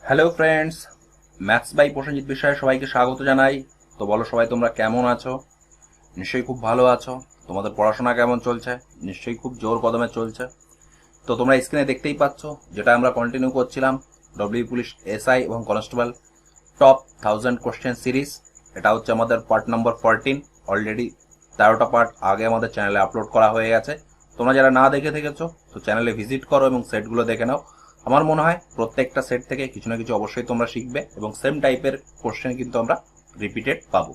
Hello friends, maths by Prasenjit বিষয়ে সবাইকে স্বাগত জানাই। তো বলো সবাই, তোমরা কেমন আছো? নিশ্চয়ই খুব ভালো আছো। তোমাদের পড়াশোনা কেমন চলছে? নিশ্চয়ই খুব জোর কদমে চলছে। তো তোমরা স্ক্রিনে দেখতেই পাচ্ছ, যেটা আমরা কন্টিনিউ করছিলাম, ডব্লিউ পুলিশ এসআই এবং কনস্টেবল টপ 1000 কোশ্চেন সিরিজ। এটা হচ্ছে আমাদের পার্ট নাম্বার 14। অলরেডি 13টা পার্ট আগে আমাদের চ্যানেলে আপলোড করা হয়ে গেছে। তোমরা যারা না দেখে থেকেছো তো চ্যানেলে ভিজিট করো এবং সেটগুলো দেখে নাও। আমার মনে হয় প্রত্যেকটা সেট থেকে কিছু না কিছু অবশ্যই তোমরা শিখবে এবং সেম টাইপের কোশ্চেন কিন্তু আমরা রিপিটেড পাবো,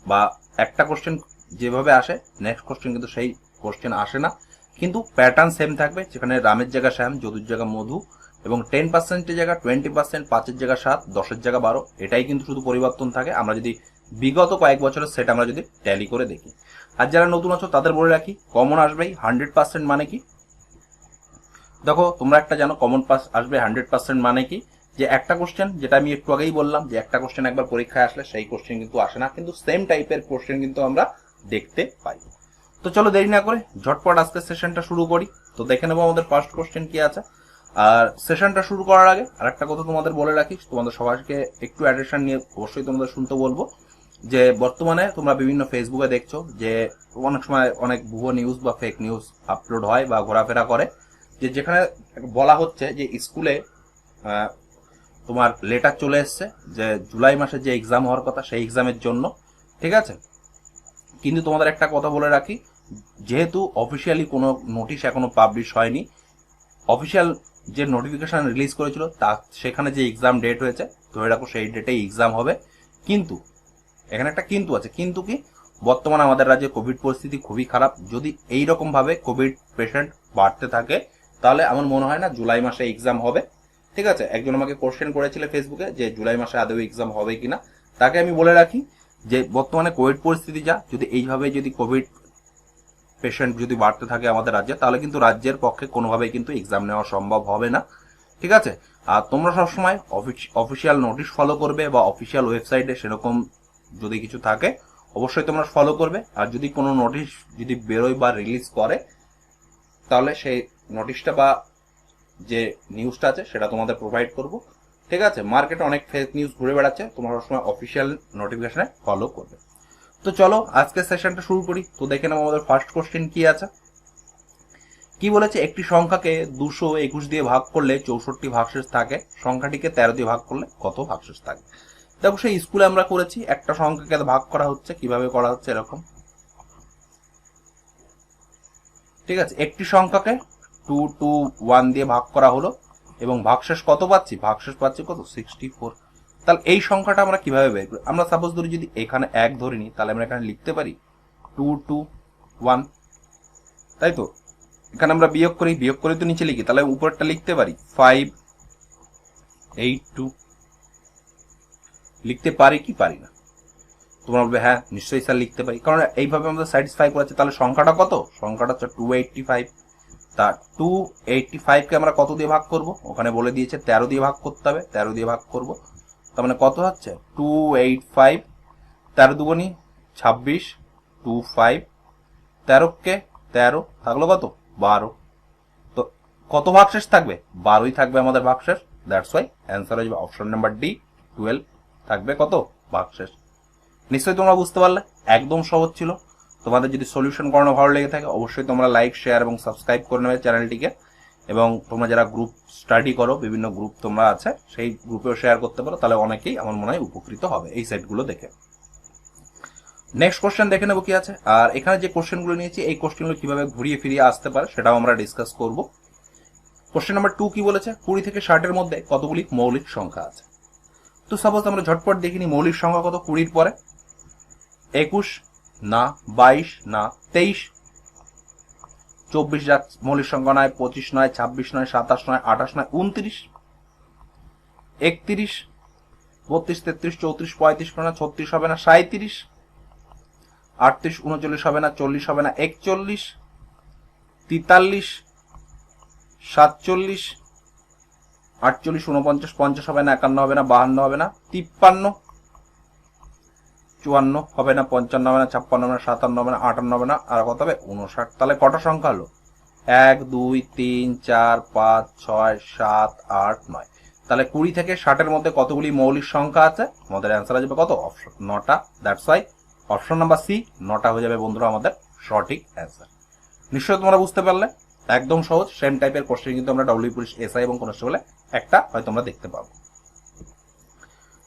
বা একটা কোশ্চেন যেভাবে আসে নেক্সট কোশ্চেন কিন্তু সেই কোশ্চেন আসে না, কিন্তু প্যাটার্ন সেম থাকবে। যেখানে রামের জায়গা শ্যাম, যদুর জায়গা মধু, এবং 10%-এর জায়গা 20%, 5-এর জায়গা 7, 10-এর জায়গা 12, এটাই কিন্তু শুধু পরিবর্তন থাকে আমরা যদি বিগত কয়েক বছরের সেট আমরা যদি ট্যালি করে দেখি। আর যারা নতুন আছো তাদের বলে রাখি, কমন আসবেই 100%। মানে কি দেখো, তোমরা একটা জানো কমন পাস আসবে 100%। মানে কি, যে একটা কোশ্চেন, যেটা আমি একটু আগেই বললাম, যে একটা কোশ্চেন একবার পরীক্ষায় আসলে সেই কোশ্চেন কিন্তু আসে না, কিন্তু সেম টাইপের কোশ্চেন কিন্তু আমরা দেখতে পাই। তো চলো দেরি না করে ঝটপট আজকে সেশনটা শুরু করি। তো দেখে নেবো আমাদের ফার্স্ট কোশ্চেন কি আছে। আর সেশনটা শুরু করার আগে আর একটা কথা তোমাদের বলে রাখি, তোমাদের সবাইকে একটু অ্যাটেনশন নিয়ে অবশ্যই তোমাদের শুনতে বলবো, যে বর্তমানে তোমরা বিভিন্ন ফেসবুকে দেখছো যে অনেক সময় অনেক ভুয়ো নিউজ বা ফেক নিউজ আপলোড হয় বা ঘোরাফেরা করে, যে যেখানে বলা হচ্ছে যে স্কুলে তোমার লেটার চলে এসছে যে জুলাই মাসে যে এক্সাম হওয়ার কথা সেই এক্সামের জন্য। ঠিক আছে, কিন্তু তোমাদের একটা কথা বলে রাখি, যেহেতু অফিসিয়ালি কোনো নোটিশ এখনো পাবলিশ হয়নি, অফিসিয়াল যে নোটিফিকেশন রিলিজ করেছিল তা সেখানে যে এক্সাম ডেট হয়েছে ধরে রাখো সেই ডেটেই এক্সাম হবে। কিন্তু এখানে একটা কিন্তু আছে। কিন্তু কি, বর্তমানে আমাদের রাজ্যে কোভিড পরিস্থিতি খুবই খারাপ। যদি এই রকম ভাবে কোভিড পেশেন্ট বাড়তে থাকে তাহলে আমার মনে হয় না জুলাই মাসে এক্সাম হবে। ঠিক আছে, একজন আমাকে কোশ্চেন করেছিল ফেসবুকে যে জুলাই মাসে আদৌ এক্সাম হবে কিনা। তাকে আমি বলে রাখি যে বর্তমানে কোভিড পরিস্থিতি যা, যদি এইভাবে যদি কোভিড পেশেন্ট যদি বাড়তে থাকে আমাদের রাজ্যে, তাহলে কিন্তু রাজ্যের পক্ষে কোনোভাবেই কিন্তু এক্সাম নেওয়া সম্ভব হবে না। ঠিক আছে, আর তোমরা সবসময় অফিসিয়াল নোটিশ ফলো করবে, বা অফিসিয়াল ওয়েবসাইটে সেরকম যদি কিছু থাকে অবশ্যই তোমরা ফলো করবে। আর যদি কোনো নোটিশ যদি বেরোয় বা রিলিজ করে, তাহলে সেই নোটিশটা বা যে নিউজটা আছে সেটা তোমাদের প্রোভাইড করব। ঠিক আছে, মার্কেটে অনেক ফেক নিউজ ঘুরে বেড়াচ্ছে, তোমরা সবসময় অফিসিয়াল নোটিফিকেশনে ফলো করবে। তো চলো আজকের সেশনটা শুরু করি। তো দেখে নেবো আমাদের ফার্স্ট কোশ্চেন কি আছে। কি বলেছে, একটি সংখ্যাকে 221 দিয়ে ভাগ করলে 64 ভাগশেষ থাকে, সংখ্যাটিকে 13 দিয়ে ভাগ করলে কত ভাগশেষ থাকে? দেখো, সেই স্কুলে আমরা করেছি, একটা সংখ্যাকে ভাগ করা হচ্ছে, কিভাবে করা হচ্ছে এরকম। ঠিক আছে, একটি সংখ্যাকে 221 দিয়ে ভাগ করা হলো এবং ভাগশেষ কত পাচ্ছি? ভাগশেষ পাচ্ছি কত? 64। তাহলে এই সংখ্যাটা আমরা কিভাবে বের করি? আমরা সাপোজ ধরি যদি এখানে 1 ধরে নিই, তাহলে আমরা এখানে লিখতে পারি 221, তাই তো। এখানে আমরা বিয়োগ করি, বিয়োগ করে তো নিচে লিখি, তাহলে উপরটা লিখতে পারি 582। লিখতে পারি কি পারি না? তোমরা বলবে হ্যাঁ নিশ্চয়ই স্যার লিখতে পারি, কারণ এইভাবে আমাদের স্যাটিসফাই করেছে। তাহলে সংখ্যাটা কত? সংখ্যাটা হচ্ছে 285। তা 285 কে আমরা কত দিয়ে ভাগ করব? ওখানে বলে দিয়েছে 13 দিয়ে ভাগ করতে হবে, 13 দিয়ে ভাগ করব। তার মানে কত হচ্ছে? 285, 13 দুগুনি 26, 25, 13 কে 13 থাকলো কত? 12। তো কত ভাগশেষ থাকবে? 12ই থাকবে আমাদের ভাগশেষ। দ্যাটস ওয়াই অ্যান্সার হয়ে যাবে অপশন নাম্বার ডি, 12 থাকবে কত ভাগশেষ। নিশ্চয়ই তোমরা বুঝতে পারলে, একদম সহজ ছিল। তোমাদের যদি সলিউশন করানো ভালো লেগে থাকে অবশ্যই তোমরা লাইক, শেয়ার এবং সাবস্ক্রাইব করে নেবে চ্যানেলটিকে। এবং তোমরা যারা গ্রুপ স্টাডি করো, বিভিন্ন গ্রুপ তোমরা আছে, সেই গ্রুপেও শেয়ার করতে পারো, তাহলে অনেকেই আমার মনে হয় উপকৃত হবে এই সেটগুলো দেখে। নেক্সট কোশ্চেন দেখে নেবো কি আছে। আর এখানে যে কোশ্চেনগুলো নিয়েছি এই কোশ্চেনগুলো কিভাবে ঘুরিয়ে ফিরিয়ে আসতে পারে সেটাও আমরা ডিসকাস করব। কোশ্চেন নাম্বার 2 কি বলেছে, 20 থেকে 60-এর মধ্যে কতগুলি মৌলিক সংখ্যা আছে? তো সাপোজ আমরা ঝটপট দেখিনি মৌলিক সংখ্যা কত 20-র পরে। 21 না, 22 না, 23, 24 যা মৌলিক সংখ্যা নয়, 25 নয়, 26 নয়, 27 নয়, 28 নয়, 29, 31, 32, 33, 34, 35 হবে না, 36 হবে না, 37, 38, 39 হবে না, 40 হবে না, 41, 43, 47, 48, 49, 50 হবে না, 51 হবে না, 52 হবে না, 53, 54 হবে না, 55 হবে না, 56 হবে না, 57 হবে না, 58 হবে না, আর কত হবে? 59। তাহলে কটা সংখ্যা হলো? 1 2 3 4 5 6 7 8 9। তাহলে 20 থেকে 60-এর মধ্যে কতগুলি মৌলিক সংখ্যা আছে? আমাদের অ্যান্সার আসবে কত? অপশন 9টা। That's why option number C 9টা হয়ে যাবে বন্ধুরা আমাদের সঠিক অ্যান্সার। নিশ্চয়ই তোমরা বুঝতে পারলে, একদম সহজ। সেম টাইপের কোশ্চেন কিন্তু আমরা ডব্লিউ পুলিশ, এসআই এবং কনস্টেবলে একটা হয়তো আমরা দেখতে পাবো।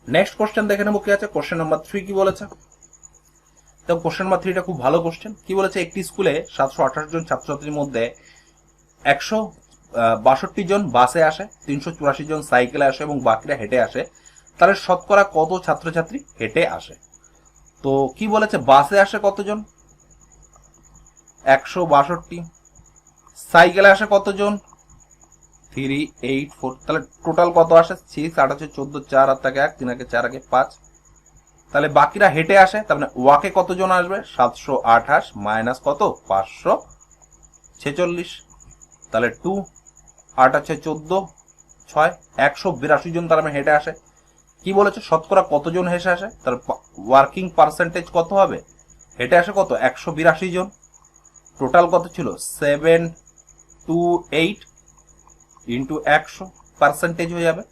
নেক্সট কোশ্চেন দেখে নেবো কি আছে। কোশ্চেন নাম্বার 3 কি বলেছে? তো কোশ্চেন নাম্বার 3টা খুব ভালো কোশ্চেন। কি বলেছে? একটি স্কুলে 728 জন ছাত্রছাত্রীর মধ্যে 162 জন বাসে আসে, 384 জন সাইকেলে আসে এবং বাকিরা হেঁটে আসে। তাহলে শতকরা কত ছাত্রছাত্রী হেঁটে আসে? তো কি বলেছে? বাসে আসে কতজন? 162। সাইকেলে আসে কতজন? 384। তাহলে টোটাল কত আসে? 6 8 আছে 14, 4 আর থাকে 1, 3 আগে 4 আগে 5। তাহলে বাকিরা হেঁটে আসে, তার মানে ওয়াকে কতজন আসবে? 728 মাইনাস কত? 546। তাহলে 2 8 আছে 14, 6 182 জন তার মানে হেঁটে আসে। কি বলেছে? শতকরা কতজন হেঁটে আসে? তার ওয়ার্কিং পার্সেন্টেজ কত হবে? হেঁটে আসে কত? 182 জন। টোটাল কত ছিল? 728 ইন্টু 100 পার্সেন্টেজ হয়ে যাবে।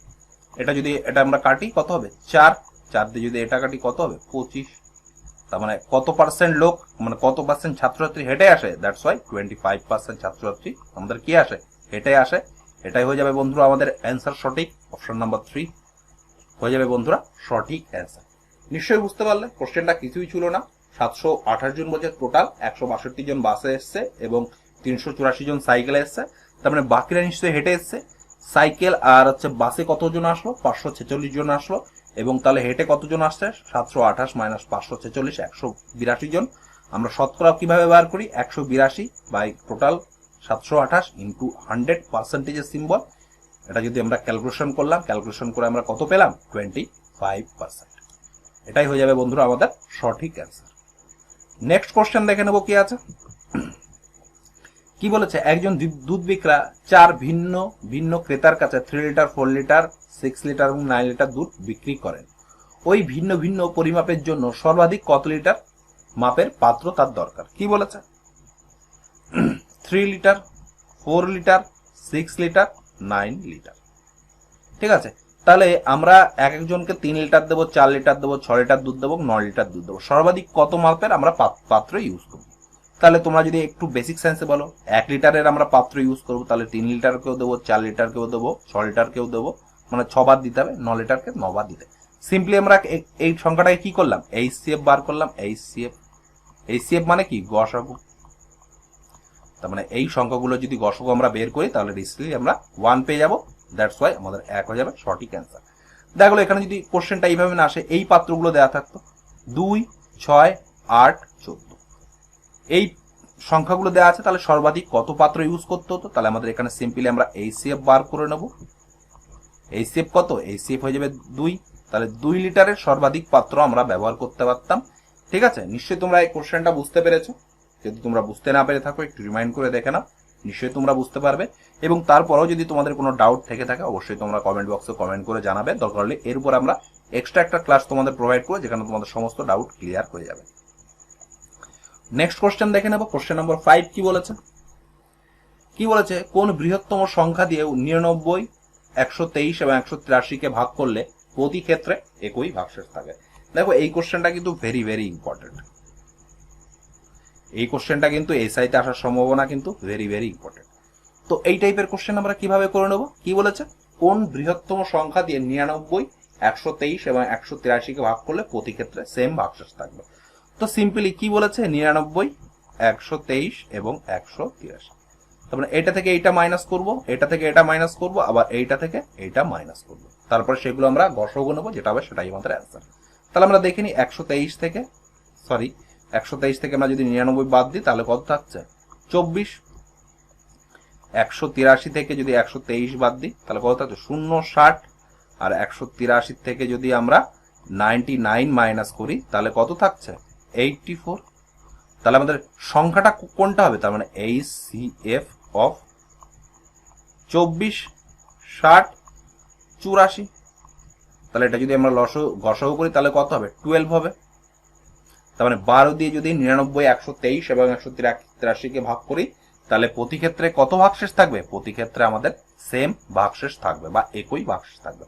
এটা যদি এটা আমরা কাটি কত হবে? 4 দিয়ে যদি এটা কাটি কত হবে? 25। তার মানে কত পার্সেন্ট লোক, মানে কত পার্সেন্ট ছাত্রছাত্রী হেঁটে আসে? দ্যাটস ওয়াই 25% ছাত্রছাত্রী আমাদের কি আসে? হেঁটে আসে। এটাই হয়ে যাবে বন্ধুরা আমাদের অ্যান্সার সঠিক। অপশন নাম্বার 3 হয়ে যাবে বন্ধুরা সঠিক অ্যান্সার। নিশ্চয়ই বুঝতে পারলে কোশ্চেনটা কিছুই ছিল না। 728 জন বলছে, টোটাল 162 জন বাসে এসছে এবং 384 জন সাইকেলে এসছে। তার মানে বাকিরা নিশ্চয়ই হেঁটে এসছে। সাইকেল আর হচ্ছে বাসে কতজন আসলো? 546 জন আসলো। এবং তাহলে হেঁটে কতজন আসছে? 728 মাইনাস 546, 182 জন। আমরা শতকরা কিভাবে বার করি? 182 বাই টোটাল 728 ইন্টু 100 পার্সেন্টেজের সিম্বল। এটা যদি আমরা ক্যালকুলেশন করলাম, ক্যালকুলেশন করে আমরা কত পেলাম? 25%। এটাই হয়ে যাবে বন্ধুরা আমাদের সঠিক অ্যান্সার। নেক্সট কোশ্চেন দেখে নেব কি আছে। কি বলেছে? একজন দুধ বিক্রেতা 4 ভিন্ন ভিন্ন ক্রেতার কাছে 3 লিটার, 4 লিটার, 6 লিটার এবং 9 লিটার দুধ বিক্রি করেন। ওই ভিন্ন ভিন্ন পরিমাপের জন্য সর্বাধিক কত লিটার মাপের পাত্র তার দরকার? কি বলেছে? 3 লিটার, 4 লিটার, 6 লিটার, 9 লিটার। ঠিক আছে, তাহলে আমরা এক একজনকে 3 লিটার দেবো, 4 লিটার দেবো, 6 লিটার দুধ দেবো, 9 লিটার দুধ দেবো। সর্বাধিক কত মাপের আমরা পাত্র ইউজ করবো? তাহলে তোমরা যদি একটু বেসিক সায়েন্সে বলো, 1 লিটারের আমরা পাত্র ইউজ করবো, তাহলে 3 লিটারকেও দেবো, 4 লিটারকেও দেবো, 6 লিটারকেও দেবো, মানে 6 বার দিতে হবে, 9 লিটারকে 9 বার দিতে। সিম্পলি আমরা এই সংখ্যাটাকে কি করলাম? এইচসিএফ বার করলাম। এইচসিএফ মানে কি? গসাগু। তার মানে এই সংখ্যাগুলো যদি গসাগু আমরা বের করি তাহলে রিসেন্টলি আমরা 1 পেয়ে যাবো। দ্যাটস ওয়াই আমাদের 1 হয়ে যাবে সঠিক অ্যান্সার। দেখো এখানে যদি কোশ্চেনটা এইভাবে না আসে, এই পাত্রগুলো দেওয়া থাকতো 2, 6, 8, 14, এই সংখ্যাগুলো দেওয়া আছে, তাহলে সর্বাধিক কত পাত্র ইউজ করতে হতো? তাহলে আমাদের এখানে সিম্পলি আমরা এইচসিএফ বার করে নেব। এইচসিএফ কত? এইচসিএফ হয়ে যাবে 2। তাহলে 2 লিটারের সর্বাধিক পাত্র আমরা ব্যবহার করতে পারতাম। ঠিক আছে, নিশ্চয়ই তোমরা এই কোশ্চেনটা বুঝতে পেরেছো। যদি তোমরা বুঝতে না পেরে থাকো একটু রিমাইন্ড করে দেখে নাও, নিশ্চয়ই তোমরা বুঝতে পারবে। এবং তারপরেও যদি তোমাদের কোনো ডাউট থেকে থাকে অবশ্যই তোমরা কমেন্ট বক্সে কমেন্ট করে জানাবে। দরকার হলে এর উপর আমরা এক্সট্রা একটা ক্লাস তোমাদের প্রোভাইড করবো, যেখানে তোমাদের সমস্ত ডাউট ক্লিয়ার হয়ে যাবে। নেক্সট কোশ্চেন দেখে নেব। কোশ্চেন নম্বর 5 কি বলেছে? কি বলেছে? কোন বৃহত্তম সংখ্যা দিয়ে 99, 123 এবং 183 কে ভাগ করলে প্রতি ক্ষেত্রে একই ভাগশেষ থাকে? দেখো এই কোশ্চেনটা কিন্তু ভেরি ভেরি ইম্পর্টেন্ট। এই কোশ্চেনটা কিন্তু এসআইতে আসার সম্ভাবনা কিন্তু ভেরি ভেরি ইম্পর্টেন্ট। তো এই টাইপের কোশ্চেন আমরা কিভাবে করে নেব? কি বলেছে? কোন বৃহত্তম সংখ্যা দিয়ে 99, 123 এবং 183 কে ভাগ করলে প্রতি ক্ষেত্রে সেম ভাগশেষ থাকবে? তো সিম্পলি কি বলেছে? 99, 123 এবং 183। তারপরে এটা থেকে এইটা মাইনাস করব, এটা থেকে এটা মাইনাস করব, আবার এইটা থেকে এইটা মাইনাস করব। তারপর সেগুলো আমরা গসাগু নেব, যেটা হবে সেটাই আমাদের অ্যান্সার। তাহলে আমরা দেখে নিই 123 থেকে আমরা যদি 99 বাদ দিই তাহলে কত থাকছে? 24। 183 থেকে যদি 123 বাদ দিই তাহলে কত থাকছে? 0, 60। আর 183 থেকে যদি আমরা 99 মাইনাস করি তাহলে কত থাকছে? 84। তাহলে আমাদের সংখ্যাটা কোনটা হবে? তার মানে এইচসিএফ অফ 24, 60, 84। তাহলে এটা যদি আমরা গসাগু করি তাহলে কত হবে? 12 হবে। তার মানে 12 দিয়ে যদি 99, 123 এবং 183 কে ভাগ করি তাহলে প্রতি ক্ষেত্রে কত ভাগশেষ থাকবে? প্রতি ক্ষেত্রে আমাদের সেম ভাগশেষ থাকবে বা একই ভাগশেষ থাকবে।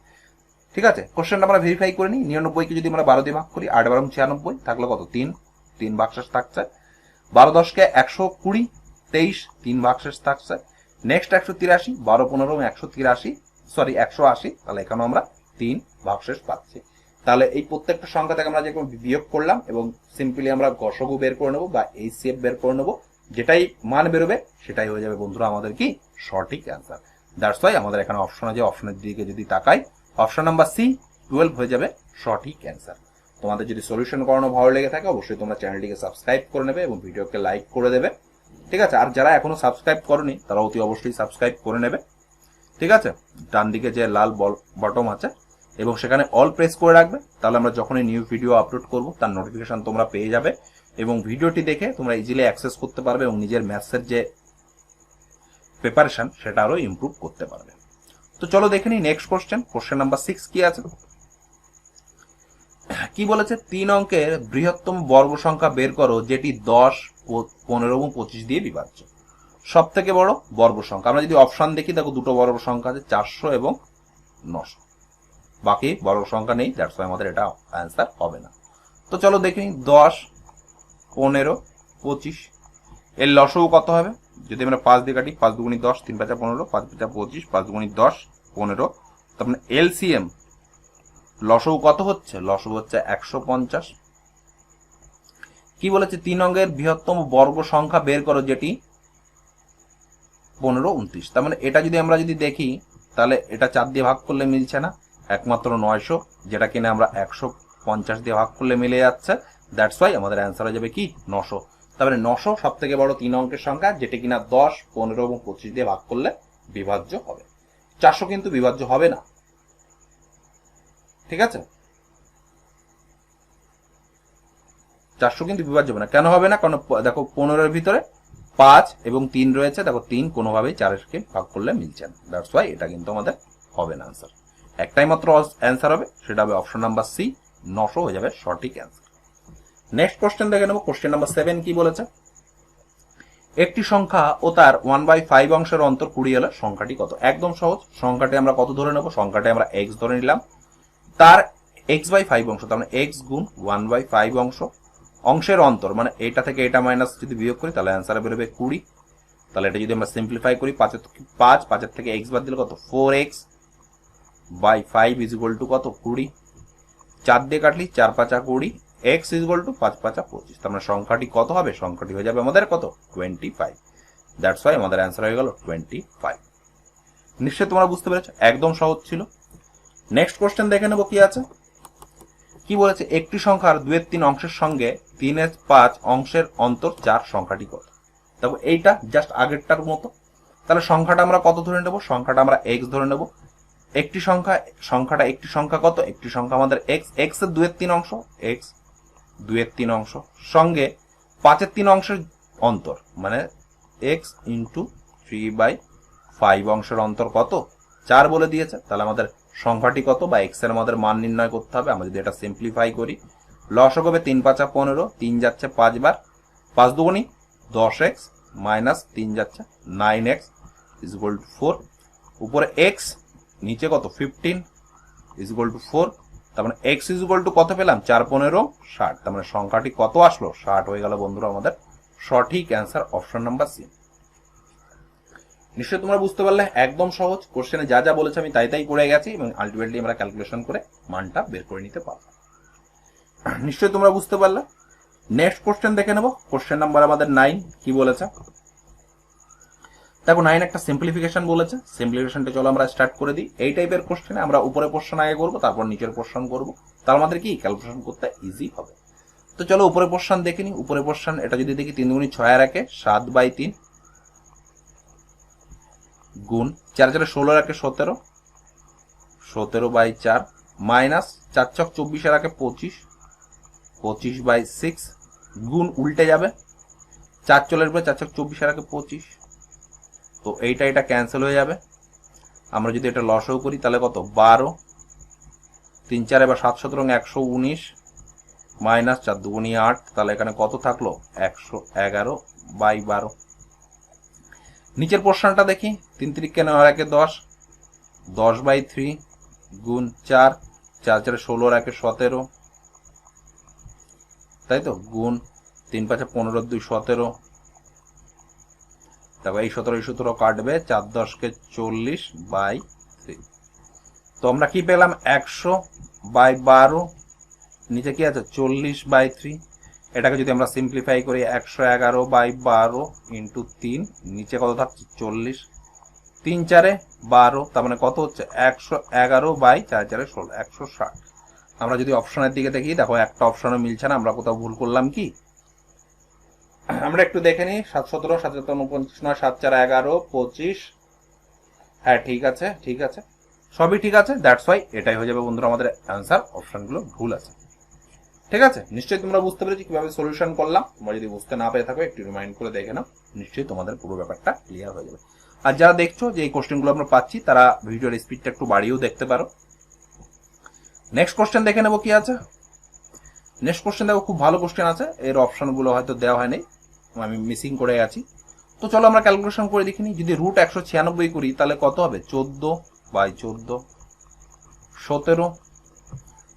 ঠিক আছে, কোশ্চেনটা আমরা ভেরিফাই করে নিই। 99কে যদি আমরা 12 দিয়ে ভাগ করি, 8 12 96, থাকলো কত? 3 ভাগশেষ থাকছে। 12 10কে 120, 23, 3 ভাগশেষ থাকছে। নেক্সট 183, 12 15 180, তাহলে এখানে আমরা 3 ভাগশেষ পাচ্ছি। তাহলে এই প্রত্যেকটা সংখ্যা থেকে আমরা যেরকম বিয়োগ করলাম এবং সিম্পলি আমরা গসগু বের করে নেবো বা এইচসিএফ বের করে নেবো, যেটাই মান বেরোবে সেটাই হয়ে যাবে বন্ধুরা আমাদের কি সঠিক অ্যান্সার। দ্যাটস ওয়াই আমাদের এখানে অপশন আছে, অপশনের দিকে যদি তাকাই অপশন নাম্বার সি 12 হয়ে যাবে সঠিক অ্যান্সার। তোমাদের যদি সলিউশন করানো ভালো লেগে থাকে অবশ্যই তোমরা চ্যানেলটিকে সাবস্ক্রাইব করে নেবে এবং ভিডিওকে লাইক করে দেবে। ঠিক আছে, আর যারা এখনো সাবস্ক্রাইব করনি তারা অতি অবশ্যই সাবস্ক্রাইব করে নেবে। ঠিক আছে, ডান দিকে যে লাল বটম আছে এবং সেখানে অল প্রেস করে রাখবে, তাহলে আমরা যখনই নিউ ভিডিও আপলোড করব তার নোটিফিকেশন তোমরা পেয়ে যাবে এবং ভিডিওটি দেখে তোমরা ইজিলি অ্যাক্সেস করতে পারবে এবং নিজের ম্যাথসের যে প্রিপারেশন সেটা আরো ইমপ্রুভ করতে পারবে। তো চলো দেখে নিই নেক্সট কোশ্চেন নাম্বার 6 কি আছে। কি বলেছে? 3 অঙ্কের বৃহত্তম বর্গ সংখ্যা বের করো যেটি 10, 15 এবং 25 দিয়ে বিভাজ্য। সব থেকে বড় বর্গ সংখ্যা। আমরা যদি অপশন দেখি দেখো দুটো বর্গ সংখ্যা আছে, 400 এবং 900, বাকি বর্গ সংখ্যা নেই, দ্যাটস ওয়াই আমাদের এটা অ্যান্সার হবে না। তো চলো দেখে নিই 10, 15, 25 এর লসগু কত হবে? যদি আমরা 5 দিয়ে কাটি, 5 দুগুণী 10, 3 5 15, 5 5 25, 5 দুগুণী 10, 15, তার মানে এলসিএম লসগু কত হচ্ছে? লসগু হচ্ছে 150। কি বলেছে? 3 অঙ্কের বৃহত্তম বর্গ সংখ্যা বের করো যেটি 15, 29। তার মানে এটা যদি আমরা দেখি তাহলে এটা 4 দিয়ে ভাগ করলে মিলছে না, একমাত্র 900, যেটা কিনা আমরা 150 দিয়ে ভাগ করলে মিলে যাচ্ছে। দ্যাটস ওয়াই আমাদের অ্যান্সার হয়ে যাবে কি 900। তারপরে 900 সব থেকে বড় 3 অঙ্কের সংখ্যা, যেটা কিনা 10, 15 এবং 25 দিয়ে ভাগ করলে বিভাজ্য হবে। 400 কিন্তু বিভাজ্য হবে না। ঠিক আছে, 400 কিন্তু বিভাজ্য হবে না। কেন হবে না? কারণ দেখো 15 এর ভিতরে 5 এবং 3 রয়েছে, দেখো 3 কোনোভাবেই 4কে ভাগ করলে মিলছে না। দ্যাটস ওয়াই এটা কিন্তু আমাদের হবে না অ্যান্সার। একটাই মাত্র অ্যান্সার হবে, সেটা হবে অপশন নাম্বার সি, 900 হয়ে যাবে সঠিক অ্যান্সার। নেক্সট কোশ্চেন দেখে নেবো। কোশ্চেন নাম্বার 7 কি বলেছে? একটি সংখ্যা ও তার 1/5 অংশের অন্তর 20 হলে সংখ্যাটি কত? একদম সহজ। সংখ্যাটি আমরা কত ধরে নেবো? সংখ্যাটি আমরা x ধরে নিলাম, তার x/5 অংশ, তার মানে x গুণ 1/5 অংশ, অংশের অন্তর মানে এটা থেকে এটা মাইনাস যদি বিয়োগ করি তাহলে অ্যান্সার বেরোবে 20। তাহলে এটা যদি আমরা সিম্পলিফাই করি, 5 থেকে x বাদ দিলে কত? 4x/5 ইজ ইকুয়াল টু কত? 20। 4 দিয়ে কাটলি 4 5 20, x ইজ ইকুয়াল টু 5 5 25। তার মানে সংখ্যাটি কত হবে? সংখ্যাটি হয়ে যাবে আমাদের কত? 25। দ্যাটস ওয়াই আমাদের অ্যান্সার হয়ে গেল 25। নিশ্চয়ই তোমরা বুঝতে পেরেছো, একদম সহজ ছিল। নেক্সট কোশ্চেন দেখে নেবো কি আছে। কি বলেছে? একটি সংখ্যার 2/3 অংশের সঙ্গে 3/5 অংশের অন্তর 4 সংখ্যাটি কত? দেখো এইটা জাস্ট আগেরটার মতো। তাহলে সংখ্যাটা আমরা কত ধরে নেব? সংখ্যাটা আমরা x ধরে নেব। একটি সংখ্যা কত? একটি সংখ্যা আমাদের x এর 2/3 অংশ, x 2/3 অংশ সঙ্গে 5/3 অংশের অন্তর, মানে x ইন্টু 3/5 অংশের অন্তর কত? 4 বলে দিয়েছে। তাহলে আমাদের সংখ্যাটি কত বা x এর আমাদের মান নির্ণয় করতে হবে। আমরা যদি এটা সিম্পলিফাই করি, লসগু হবে 3 5 15, 3 যাচ্ছে 5 বার, 5 দুগুণী 10x মাইনাস 3 যাচ্ছে 9x ইজ ইকুয়াল টু 4, উপরে x নিচে কত? 15 ইজ ইকুয়াল টু 4। তার মানে x ইজ ইকুয়াল টু কত পেলাম? 4 15 60। তার মানে সংখ্যাটি কত আসলো? 60 হয়ে গেল বন্ধুরা আমাদের সঠিক অ্যান্সার অপশন নাম্বার সি। নিশ্চয়ই তোমরা বুঝতে পারলে, একদম সহজ। কোশ্চেনে যা যা বলেছে আমি তাই করে গেছি এবং আলটিমেটলি আমরা ক্যালকুলেশন করে মানটা বের করে নিতে পারবো। নিশ্চয়ই তোমরা বুঝতে পারলে। নেক্সট কোশ্চেন দেখে নেবো। কোশ্চেন নাম্বার আমাদের 9 কি বলেছে দেখো। 9 একটা সিম্পলিফিকেশন বলেছে। সিম্পলিফিকেশনটা চলো আমরা স্টার্ট করে দিই। এই টাইপের কোশ্চেনে আমরা উপরে পোর্শন আগে করবো, তারপর নিচের পোর্শন করবো, তার আমাদের কি ক্যালকুলেশন করতে ইজি হবে। তো চলো উপরে পোর্শন দেখে নিই। উপরে পোর্শন এটা যদি দেখি 3 দুগুণী 6 আর 1 7/3 গুণ 4 4 16 রাখে 17, 17/4 মাইনাস 4 ছক 24 রাখে 25, 25/6 গুণ উল্টে যাবে 4 চলের পরে 4 ছক 24 রাখে 25। তো এটা ক্যান্সেল হয়ে যাবে। আমরা যদি এটা লসও করি তাহলে কত? 12, 3 4 এবার 7 17 119 মাইনাস 4 দুগুণী 8, তাহলে এখানে কত থাকলো? 111/12। নিচের পোর্শনটা দেখি, 3 3 9 1 10, 10/3 গুণ 4, 4 4 16 1 17, তাই তো, গুণ 3 5 15 2 17, তারপর এই 17 কাটবে, 4 10 40/3। তো আমরা কি পেলাম, 100/12, নিচে কি আছে 40/3। এটাকে যদি আমরা সিম্পলিফাই করি, 111/12 ইন্টু 3, নিচে কত থাকছে 40, 3 4 12, তার মানে কত হচ্ছে 111/4 4 16, 160। আমরা যদি অপশনের দিকে দেখি, দেখো একটা অপশনও মিলছে না, আমরা কোথাও ভুল করলাম কি। আমরা একটু দেখে নিই, 7 17 7 7 49 9 7 4 11 25, হ্যাঁ ঠিক আছে, ঠিক আছে, সবই ঠিক আছে। দ্যাটস ওয়াই এটাই হয়ে যাবে বন্ধুরা আমাদের অ্যান্সার, অপশনগুলো ভুল আছে। ঠিক আছে, নিশ্চয়ই তোমরা বুঝতে পেরেছি কিভাবে সলিউশন করলাম। তোমরা যদি বুঝতে না পেরে থাকো একটু রিমাইন্ড করে দেখে নাও, নিশ্চয়ই তোমাদের পুরো ব্যাপারটা ক্লিয়ার হয়ে যাবে। আর যারা দেখছো যে এই কোশ্চেনগুলো আমরা পাচ্ছি, তারা ভিডিওর স্পিডটা একটু বাড়িয়েও দেখতে পারো। নেক্সট কোশ্চেন দেখে নেবো কি আছে। নেক্সট কোশ্চেন দেখো, খুব ভালো কোশ্চেন আছে, এর অপশনগুলো হয়তো দেওয়া হয়নি, আমি মিসিং করে গেছি। তো চলো আমরা ক্যালকুলেশন করে দেখিনি। যদি রুট 196 করি তাহলে কত হবে, 14/14, 17।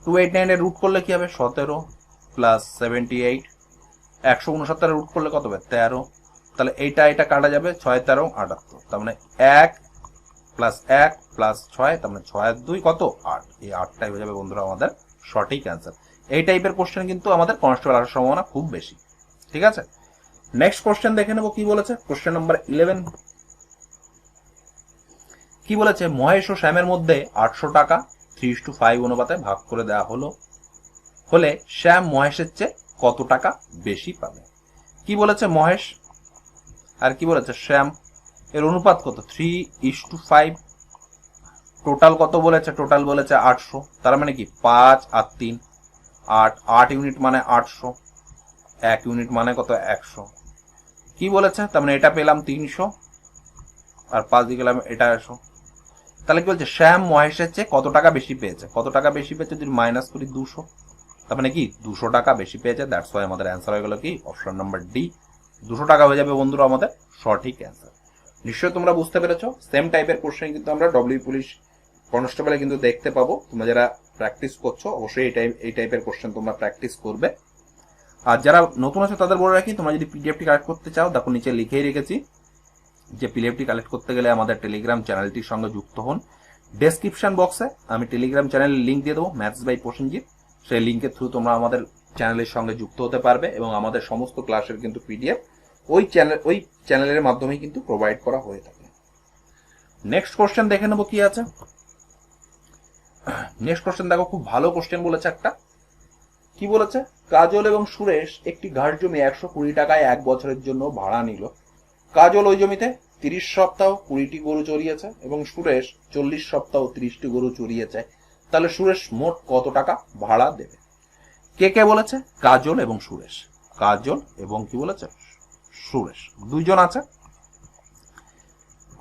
289 এর রুট করলে কি হবে, 17 প্লাস 78। 169 রুট করলে কত হবে, 13। তাহলে এটা কাটা যাবে, 6 13 78, তার মানে 1 প্লাস 1 প্লাস 6, তার মানে 6 আর 2 কত, 8। এই 8টাই হয়ে যাবে বন্ধুরা আমাদের সঠিক অ্যান্সার। এই টাইপের কোশ্চেন কিন্তু আমাদের কনস্টেবল আসার সম্ভাবনা খুব বেশি। ঠিক আছে, নেক্সট কোশ্চেন দেখে নেবো কি বলেছে। কোশ্চেন নাম্বার 11 কি বলেছে, মহেশ ও শ্যামের মধ্যে 800 টাকা 3:5 অনুপাতে ভাগ করে দেওয়া হলে শ্যাম মহেশের চেয়ে কত টাকা বেশি পাবে। কি বলেছে মহেশ আর কি বলেছে শ্যাম, এর অনুপাত কত, 3:5। টোটাল কত বলেছে, টোটাল বলেছে 800, তার মানে কি 5 আর 3 8, 8 ইউনিট মানে 800, 1 ইউনিট মানে কত, 100। কি বলেছে, তার মানে এটা পেলাম 300 আর 5 দিয়ে গেলাম এটা 100। তাহলে কি বলছে, শ্যাম মহেশের চেয়ে কত টাকা বেশি পেয়েছে, কত টাকা বেশি পেয়েছে, যদি মাইনাস করি 200, তার মানে কি 200 টাকা বেশি পেয়েছে। দ্যাটস ওয়াই আমাদের অ্যান্সার হয়ে গেল কি, অপশন নাম্বার ডি, 200 টাকা হয়ে যাবে বন্ধুরা আমাদের সঠিক অ্যান্সার। নিশ্চয়ই তোমরা বুঝতে পেরেছো। সেম টাইপের কোশ্চেন কিন্তু আমরা ডব্লিউ পুলিশ কনস্টেবলে কিন্তু দেখতে পাবো। তোমরা যারা প্র্যাকটিস করছো অবশ্যই এই টাইপের কোশ্চেন তোমরা প্র্যাকটিস করবে। আর যারা নতুন আছো তাদের বলে রাখি, তোমরা যদি পিডিএফটি কালেক্ট করতে চাও, দেখো নিচে লিখেই রেখেছি যে পিডিএফটি কালেক্ট করতে গেলে আমাদের টেলিগ্রাম চ্যানেলটির সঙ্গে যুক্ত হন। ডেসক্রিপশন বক্সে আমি টেলিগ্রাম চ্যানেলের লিঙ্ক দিয়ে দেবো, ম্যাথস বাই প্রসেনজিৎ। সেই লিঙ্কের থ্রু তোমরা আমাদের চ্যানেলের সঙ্গে যুক্ত হতে পারবে এবং আমাদের সমস্ত ক্লাসের কিন্তু পিডিএফ ওই চ্যানেলের মাধ্যমেই কিন্তু প্রোভাইড করা হয়ে থাকে। নেক্সট কোশ্চেন দেখে নেবো কি আছে। নেক্সট কোশ্চেন দেখো, খুব ভালো কোশ্চেন বলেছে একটা। কি বলেছে, কাজল এবং সুরেশ একটি ঘাট জমি 120 টাকায় 1 বছরের জন্য ভাড়া নিল। কাজল ওই জমিতে 30 সপ্তাহ 20টি গরু চড়িয়েছে এবং সুরেশ 40 সপ্তাহ 30টি গরু চড়িয়েছে। তাহলে সুরেশ মোট কত টাকা ভাড়া দেবে। কে কে বলেছে, কাজল এবং সুরেশ। কাজল এবং কি বলেছে, সুরেশ, দুইজন আছে।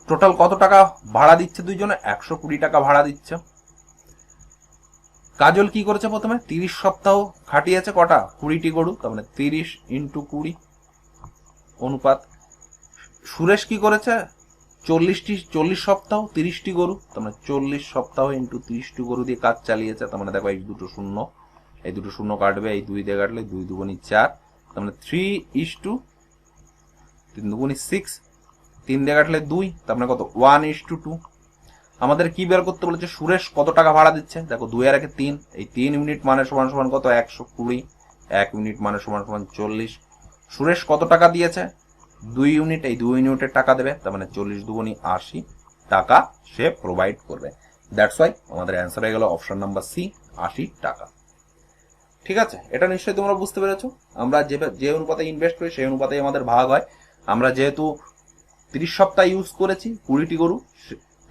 টোটাল কত টাকা ভাড়া দিচ্ছে দুইজনে, 120 টাকা ভাড়া দিচ্ছে। কাজল কি করেছে, প্রথমে 30 সপ্তাহ খাটিয়েছে, কটা, 20টি গরু, তার মানে 30 × 20 অনুপাত। সুরেশ কি করেছে, 40 সপ্তাহ 30টি গরু, তার মানে 40 সপ্তাহ × 30টি গরু দিয়ে কাজ চালিয়েছে। তার মানে দেখো এই দুটো শূন্য, এই দুটো শূন্য কাটবে, এই 2 দিয়ে কাটলে 2 2 4, তার মানে 3:3 2 6, 3 দিয়ে কাটলে 2, তার মানে কত 1:2। আমাদের কি বের করতে বলেছে, সুরেশ কত টাকা ভাড়া দিচ্ছে, দেখো 2 আর 1 3, এই 3 ইউনিট মানে সমান সমান কত, 120, 1 ইউনিট মানে সমান সমান 40। সুরেশ কত টাকা দিয়েছে, 2 ইউনিট, এই 2 ইউনিটের টাকা দেবে, তার মানে 40 2 80 টাকা সে প্রোভাইড করবে। দ্যাটস ওয়াই আমাদের অ্যান্সার হয়ে গেল অপশন নাম্বার সি, 80 টাকা। ঠিক আছে, এটা নিশ্চয়ই তোমরা বুঝতে পেরেছো। আমরা যে অনুপাতে ইনভেস্ট করি সেই অনুপাতেই আমাদের ভাগ হয়। আমরা যেহেতু 30 সপ্তাহ ইউজ করেছি 20টি গরু,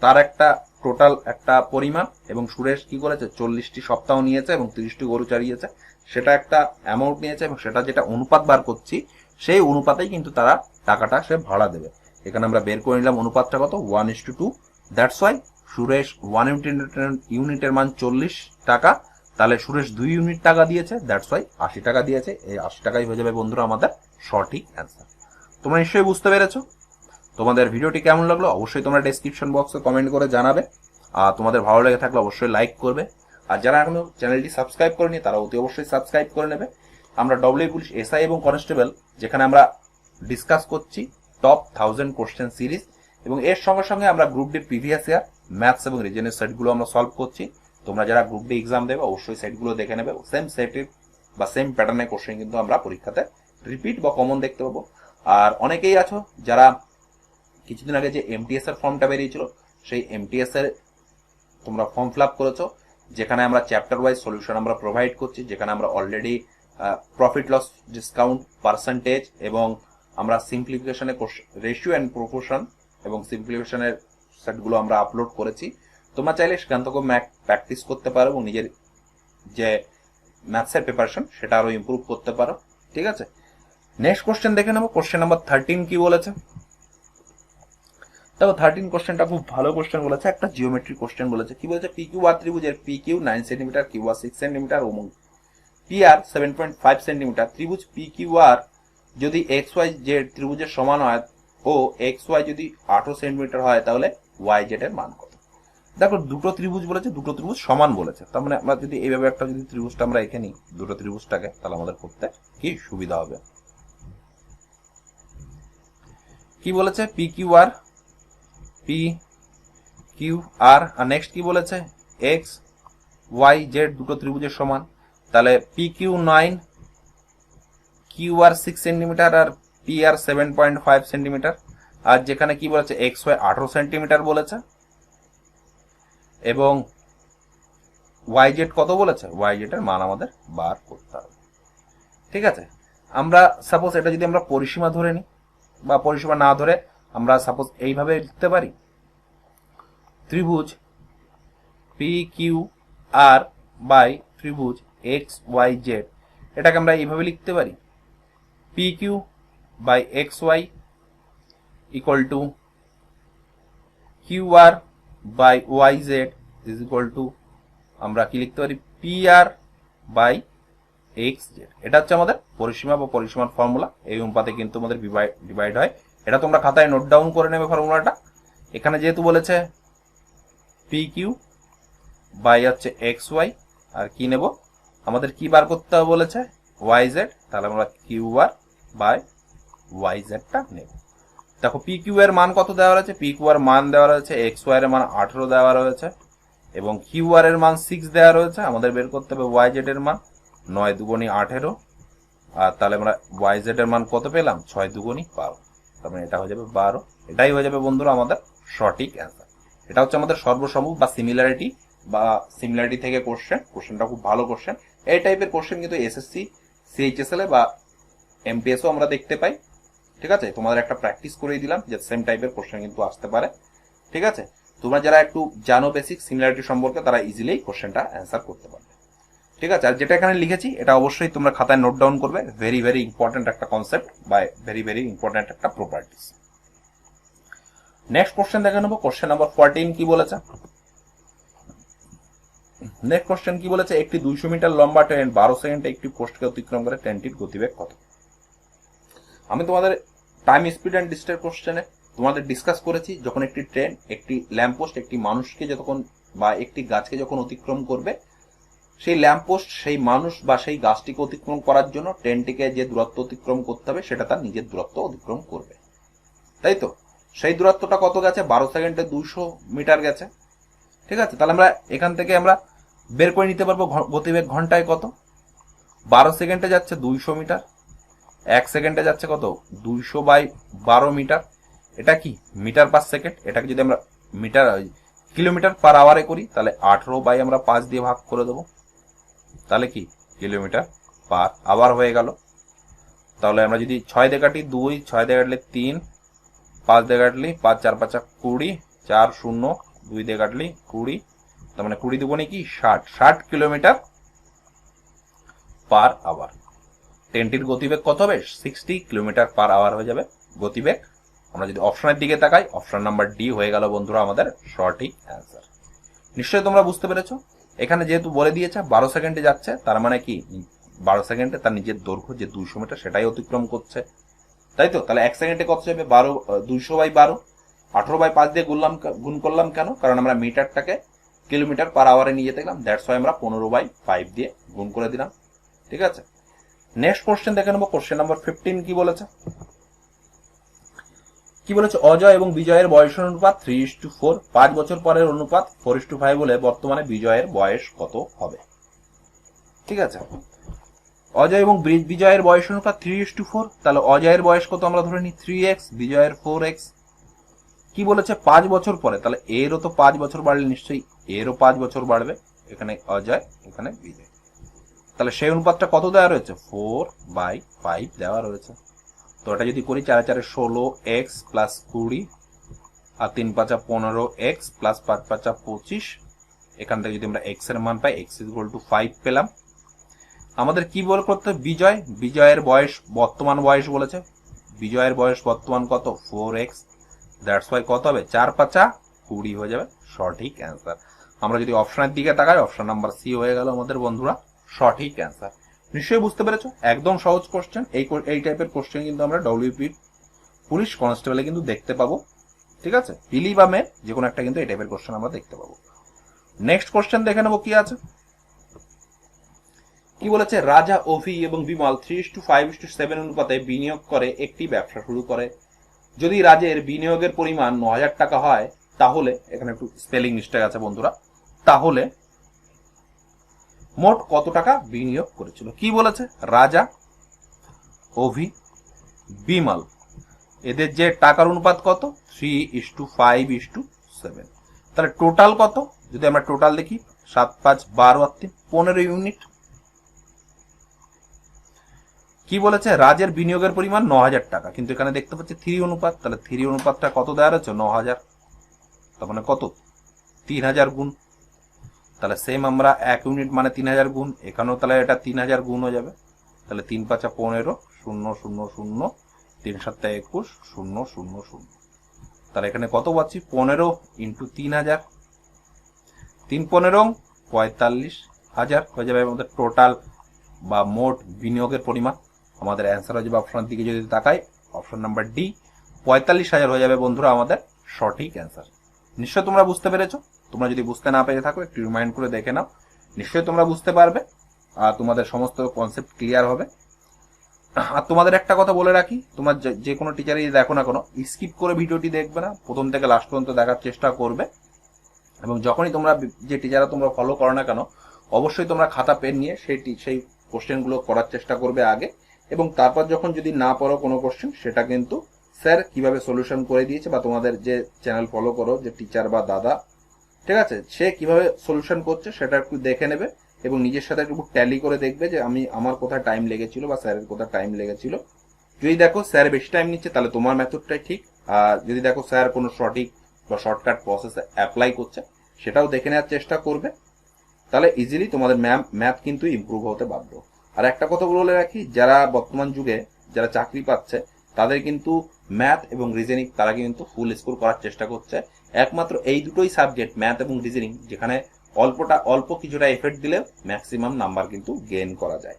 তার একটা টোটাল একটা পরিমাণ, এবং সুরেশ কি করেছে 40টি সপ্তাহ নিয়েছে এবং 30টি গরু চালিয়েছে, সেটা একটা অ্যামাউন্ট নিয়েছে এবং সেটা যেটা অনুপাত বার করছি সেই অনুপাতেই কিন্তু তারা টাকাটা সে ভাড়া দেবে। এখানে আমরা বের করে নিলাম অনুপাতটা কত, 1:2। দ্যাটস ওয়াই সুরেশ 1 ইউনিটের মান 40 টাকা, তাহলে সুরেশ 2 ইউনিট টাকা দিয়েছে, দ্যাটস ওয়াই 80 টাকা দিয়েছে। এই 80 টাকাই হয়ে যাবে বন্ধুরা আমাদের সঠিক অ্যান্সার। তোমরা নিশ্চয়ই বুঝতে পেরেছো। তোমাদের ভিডিওটি কেমন লাগলো অবশ্যই তোমরা ডেসক্রিপশন বক্সে কমেন্ট করে জানাবে। আর তোমাদের ভালো লেগে থাকলে অবশ্যই লাইক করবে। আর যারা এখনো চ্যানেলটি সাবস্ক্রাইব করেনি তারা অতি অবশ্যই সাবস্ক্রাইব করে নেবে। আমরা ডব্লিউ পুলিশ, এসআই এবং কনস্টেবল, যেখানে আমরা ডিসকাস করছি টপ 1000 কোশ্চেন সিরিজ, এবং এর সঙ্গে সঙ্গে আমরা group D previous year maths এবং রিজনের সেটগুলো আমরা সলভ করছি। তোমরা যারা গ্রুপ ডি এক্সাম দেবে অবশ্যই সেটগুলো দেখে নেবে। সেম সেটের বা সেম প্যাটার্নের কোশ্চেন কিন্তু আমরা পরীক্ষাতে রিপিট বা কমন দেখতে পাবো। আর অনেকেই আছো যারা কিছুদিন আগে যে এমটিএস এর ফর্মটা বেরিয়েছিল, সেই এমটিএস এর তোমরা ফর্ম ফিল আপ করেছো, যেখানে আমরা চ্যাপ্টার ওয়াইজ সলিউশন আমরা প্রোভাইড করছি, যেখানে আমরা already profit loss discount percentage এবং আমরা সিম্পলিফিকেশনের রেশিও অ্যান্ড প্রপোর্শন এবং সিম্পলিফিকেশনের সেটগুলো আমরা আপলোড করেছি। তোমরা চাইলে সেখান থেকে প্র্যাকটিস করতে পারো এবং নিজের যে ম্যাথসের প্রিপারেশন সেটা আরো ইমপ্রুভ করতে পারো। ঠিক আছে, নেক্সট কোশ্চেন দেখে নেবো। কোশ্চেন নাম্বার 13 কি বলেছে দেখো। 13 কোশ্চেনটা খুব ভালো কোশ্চেন বলেছে, একটা জিওমেট্রি কোশ্চেন বলেছে। কি বলেছে? পিকিউ আর ত্রিভুজের PQ 9 centimetre, Q R 6 centimetre এবং পি আর 7.5 সেন্টিমিটার। ত্রিভুজ পিকিউ আর যদি এক্স ওয়াই জেড ত্রিভুজের সমান হয় ও এক্স ওয়াই যদি 18 সেন্টিমিটার হয়, তাহলে ওয়াই জেড এর মান কত? দেখো, দুটো ত্রিভুজ বলেছে, দুটো ত্রিভুজ সমান বলেছে। তার মানে আমরা যদি এইভাবে একটা যদি ত্রিভুজটা আমরা এঁকে নিই, দুটো ত্রিভুজটাকে, তাহলে আমাদের করতে কি সুবিধা হবে। কি বলেছে? পি কিউ আর, পি কিউ আর, আর নেক্সট কি বলেছে? এক্স ওয়াই জেড দুটো ত্রিভুজের সমান। তাহলে P Q 9, Q R 6 centimetre আর পি আর 7.5 সেন্টিমিটার। আর যেখানে কি বলেছে? এক্স ওয়াই 18 সেন্টিমিটার বলেছে এবং ওয়াই জেড কত বলেছে? ওয়াই জেড এর মান আমাদের বার করতে হবে। ঠিক আছে, আমরা সাপোজ এটা যদি আমরা পরিসীমা ধরে নিই বা পরিসীমা না ধরে আমরা সাপোজ এইভাবে লিখতে পারি, ত্রিভুজ পি কিউ আর বাই ত্রিভুজ এক্স ওয়াই জেড, এটাকে আমরা এইভাবে লিখতে পারি, P Q by X Y equal to Q R by Y Z is equal to, আমরা কি লিখতে পারি? P R by X Z. এটা হচ্ছে আমাদের পরিসীমা বা পরিসীমার ফর্মুলা। এই অনুপাতে কিন্তু আমাদের ডিভাইড হয়। এটা তোমরা খাতায় নোট ডাউন করে নেবে ফর্মুলাটা। এখানে যেহেতু বলেছে পি কিউ বাই হচ্ছে এক্স ওয়াই, আর কি নেব? আমাদের কি বার করতে হবে বলেছে? Y Z. তাহলে আমরা কিউ আর বাই ওয়াই জেডটা নেব। দেখো, পি কিউ এর মান কত দেওয়া রয়েছে? পি কিউ এর মান দেওয়া রয়েছে, এক্স ওয়াই এর মান 18 দেওয়া রয়েছে এবং কিউ আর এর মান 6 দেওয়া রয়েছে। আমাদের বের করতে হবে ওয়াই জেড এর মান, 9 দুগুণী 18। আর তাহলে আমরা ওয়াই জেড এর মান কত পেলাম? 6 দুগুণী 12। তার মানে এটা হয়ে যাবে 12। এটাই হয়ে যাবে বন্ধুরা আমাদের সঠিক অ্যান্সার। এটা হচ্ছে আমাদের সর্বসম্ভব বা সিমিলারিটি থেকে কোশ্চেনটা খুব ভালো কোশ্চেন। এই টাইপের কোশ্চেন কিন্তু এসএসসি, সিএইচএসএল বা এমপিএসও আমরা দেখতে পাই। ঠিক আছে, তোমাদের একটা প্র্যাকটিস করেই দিলাম যে সেম টাইপের কোশ্চেন কিন্তু আসতে পারে। ঠিক আছে, তোমরা যারা একটু জানো বেসিক সিমিলারিটি সম্পর্কে, তারা ইজিলি কোশ্চেনটা অ্যান্সার করতে পারবে। ঠিক আছে, আর যেটা এখানে লিখেছি এটা অবশ্যই তোমরা খাতায় নোট ডাউন করবে। ভেরি ভেরি ইম্পর্টেন্ট একটা কনসেপ্ট বা ভেরি ভেরি ইম্পর্টেন্ট একটা প্রপার্টিস। নেক্সট কোশ্চেন দেখে নেবো। কোশ্চেন নাম্বার 14 কি বলেছে? নেক্সট কোশ্চেন কি বলেছে? একটি 200 মিটার লম্বা ট্রেন 12 সেকেন্ডে একটি পোস্টকে অতিক্রম করে, ট্রেনটির গতিবেগ কত? আমি তোমাদের টাইম স্পিড অ্যান্ড ডিস্টেন্স কোশ্চেনে তোমাদের ডিসকাস করেছি, যখন একটি ট্রেন একটি ল্যাম্পপোস্ট একটি মানুষকে যখন বা একটি গাছকে যখন অতিক্রম করবে, সেই ল্যাম্পপোস্ট সেই মানুষ বা সেই গাছটিকে অতিক্রম করার জন্য ট্রেনটিকে যে দূরত্ব অতিক্রম করতে হবে সেটা তার নিজের দূরত্ব অতিক্রম করবে। তাই তো? সেই দূরত্বটা কত গেছে? 12 সেকেন্ডে 200 মিটার গেছে। ঠিক আছে, তাহলে আমরা এখান থেকে আমরা বের করে নিতে পারবো গতিবেগ ঘন্টায় কত। 12 সেকেন্ডে যাচ্ছে 200 মিটার, 1 সেকেন্ডে যাচ্ছে কত? 200 বাই 12 মিটার। এটা কি মিটার পার সেকেন্ড। এটাকে যদি আমরা কিলোমিটার পার আওয়ারে করি, তাহলে 18 বাই আমরা 5 দিয়ে ভাগ করে দেবো, তাহলে কি কিলোমিটার পার আওয়ার হয়ে গেল। তাহলে আমরা যদি 6 দিয়ে কাটি 2, 6 দিয়ে কাটলে 3, 5 দিয়ে কাটলি 5, 4 5 20, 4 0, 2 দিয়ে কাটলি 20, তার মানে 20 দুগুণে কি 60 কিলোমিটার পার আওয়ার। ট্রেনটির গতিবেগ কত হবে? 60 কিলোমিটার পার আওয়ার হয়ে যাবে গতিবেগ। আমরা যদি অপশনের দিকে তাকাই, অপশন নাম্বার ডি হয়ে গেল বন্ধুরা আমাদের সঠিক অ্যান্সার। নিশ্চয়ই তোমরা বুঝতে পেরেছো। এখানে যেহেতু বলে দিয়েছে 12 সেকেন্ডে যাচ্ছে, তার মানে কি 12 সেকেন্ডে তার নিজের দৈর্ঘ্য যে 200 মিটার সেটাই অতিক্রম করছে। তাই তো? তাহলে 1 সেকেন্ডে কত যাবে? 200/12। 18/5 দিয়ে গুণ করলাম কেন? কারণ আমরা মিটারটাকে কিলোমিটার পার আওয়ারে নিয়ে যেতে গেলাম, দ্যাটস ওয়াই আমরা 15/5 দিয়ে গুণ করে দিলাম। ঠিক আছে, নেক্সট কোশ্চেন দেখে নেবো। কোশ্চেন নাম্বার 15 কি বলেছে? কি বলেছে? অজয় এবং বিজয়ের বয়সের অনুপাত 3:4। 5 বছর পরের অনুপাত 4:5 হলে বর্তমানে বিজয়ের বয়স কত হবে? ঠিক আছে, অজয় এবং বিজয়ের বয়স অনুপাত 3:4। তাহলে অজয়ের বয়স কত আমরা ধরে নিই 3x, বিজয়ের 4x। কি বলেছে? 5 বছর পরে, তাহলে এরও তো 5 বছর বাড়লে নিশ্চয়ই এরও 5 বছর বাড়বে। এখানে অজয়, এখানে বিজয়, তাহলে সেই অনুপাতটা কত দেওয়া রয়েছে? 4/5 দেওয়া রয়েছে। তো এটা যদি করি 4 4 16x প্লাস 20 আর 3 5 15x প্লাস 5 5 25, এখান থেকে যদি আমরা x এর মান পাই, x = 5 পেলাম। আমাদের কি বল করতে? বিজয়ের বয়স, বর্তমান বয়স বলেছে। বিজয়ের বয়স বর্তমান কত? 4x, দ্যাটস ওয়াই কত হবে? 4 5 20 হয়ে যাবে সঠিক অ্যান্সার। আমরা যদি অপশনের দিকে তাকাই, অপশন নাম্বার সি হয়ে গেল আমাদের বন্ধুরা সঠিক অ্যান্সার। নিশ্চয়ই বুঝতে পেরেছো, একদম সহজ কোশ্চেন। এই টাইপের কোশ্চেন কিন্তু আমরা ডব্লিউপি পুলিশ কনস্টেবলে কিন্তু দেখতে পাবো। ঠিক আছে, পিলি বা মে যে কোনো একটা কিন্তু এই টাইপের কোশ্চেন আমরা দেখতে পাবো। নেক্সট কোশ্চেন দেখে নেবো কি আছে। কি বলেছে? রাজা, অভি এবং বিমল 3:5:7 অনুপাতে বিনিয়োগ করে একটি ব্যবসা শুরু করে। যদি রাজের বিনিয়োগের পরিমাণ 9,000 টাকা হয়, তাহলে, এখানে একটু স্পেলিং মিস্টেক আছে বন্ধুরা, তাহলে মোট কত টাকা বিনিয়োগ করেছিল? কি বলেছে? রাজা, অভি, বিমল, এদের যে টাকার অনুপাত কত? 3:5:7। তাহলে টোটাল কত? যদি আমরা টোটাল দেখি, 7 5 12 আর 3 15 ইউনিট। কি বলেছে? রাজের বিনিয়োগের পরিমাণ 9,000 টাকা, কিন্তু এখানে দেখতে পাচ্ছি 3 অনুপাত, তাহলে 3 অনুপাতটা কত দেওয়া রয়েছে? 9,000, তার মানে কত? 3,000 গুণ। তাহলে সেম আমরা 1 ইউনিট মানে 3,000 গুণ, এখানেও তাহলে এটা 3,000 গুণ হয়ে যাবে। তাহলে 3 5 15 0 0 0 3 7 21 0 0 0। তাহলে এখানে কত পাচ্ছি? 15 ইন্টু 3,000, 3 15 45,000 হয়ে যাবে আমাদের টোটাল বা মোট বিনিয়োগের পরিমাণ। আমাদের অ্যান্সার হয়ে যাবে অপশনের দিকে যদি তাকাই, অপশন নাম্বার ডি, 45,000 হয়ে যাবে বন্ধুরা আমাদের সঠিক অ্যান্সার। নিশ্চয় তোমরা বুঝতে পেরেছো। তোমরা যদি বুঝতে না পেরে থাকো, একটু রিমাইন্ড করে দেখে নাও, নিশ্চয়ই তোমরা বুঝতে পারবে আর তোমাদের সমস্ত কনসেপ্ট ক্লিয়ার হবে। আর তোমাদের একটা কথা বলে রাখি, তোমার যে কোনো টিচারই দেখো না কোনো, স্কিপ করে ভিডিওটি দেখবে না, প্রথম থেকে লাস্ট পর্যন্ত দেখার চেষ্টা করবে। এবং যখনই তোমরা যে টিচাররা তোমরা ফলো করো না কেন, অবশ্যই তোমরা খাতা পেন নিয়ে সেই কোশ্চেনগুলো করার চেষ্টা করবে আগে, এবং তারপর যখন যদি না পড়ো কোনো কোশ্চেন, সেটা কিন্তু স্যার কিভাবে সলিউশন করে দিয়েছে, বা তোমাদের যে চ্যানেল ফলো করো যে টিচার বা দাদা, ঠিক আছে, সে কিভাবে সলিউশন করছে সেটা একটু দেখে নেবে এবং নিজের সাথে একটু ট্যালি করে দেখবে যে আমার কোথায় টাইম লেগেছিল বা স্যারের কোথায় টাইম লেগেছিল। যদি দেখো স্যার বেশি টাইম নিচ্ছে, তাহলে তোমার মেথডটাই ঠিক। আর যদি দেখো স্যার কোনো সঠিক বা শর্টকাট প্রসেস অ্যাপ্লাই করছে, সেটাও দেখে নেওয়ার চেষ্টা করবে। তাহলে ইজিলি তোমাদের ম্যাথ কিন্তু ইমপ্রুভ হতে বাধ্য। আর একটা কথা বলে রাখি, যারা বর্তমান যুগে যারা চাকরি পাচ্ছে, তাদের কিন্তু ম্যাথ এবং রিজনিং তারা কিন্তু ফুল স্কোর করার চেষ্টা করছে। একমাত্র এই দুটোই সাবজেক্ট, ম্যাথ এবং রিজনিং, যেখানে অল্প কিছুটা এফেক্ট দিলে ম্যাক্সিমাম নাম্বার কিন্তু গেইন করা যায়।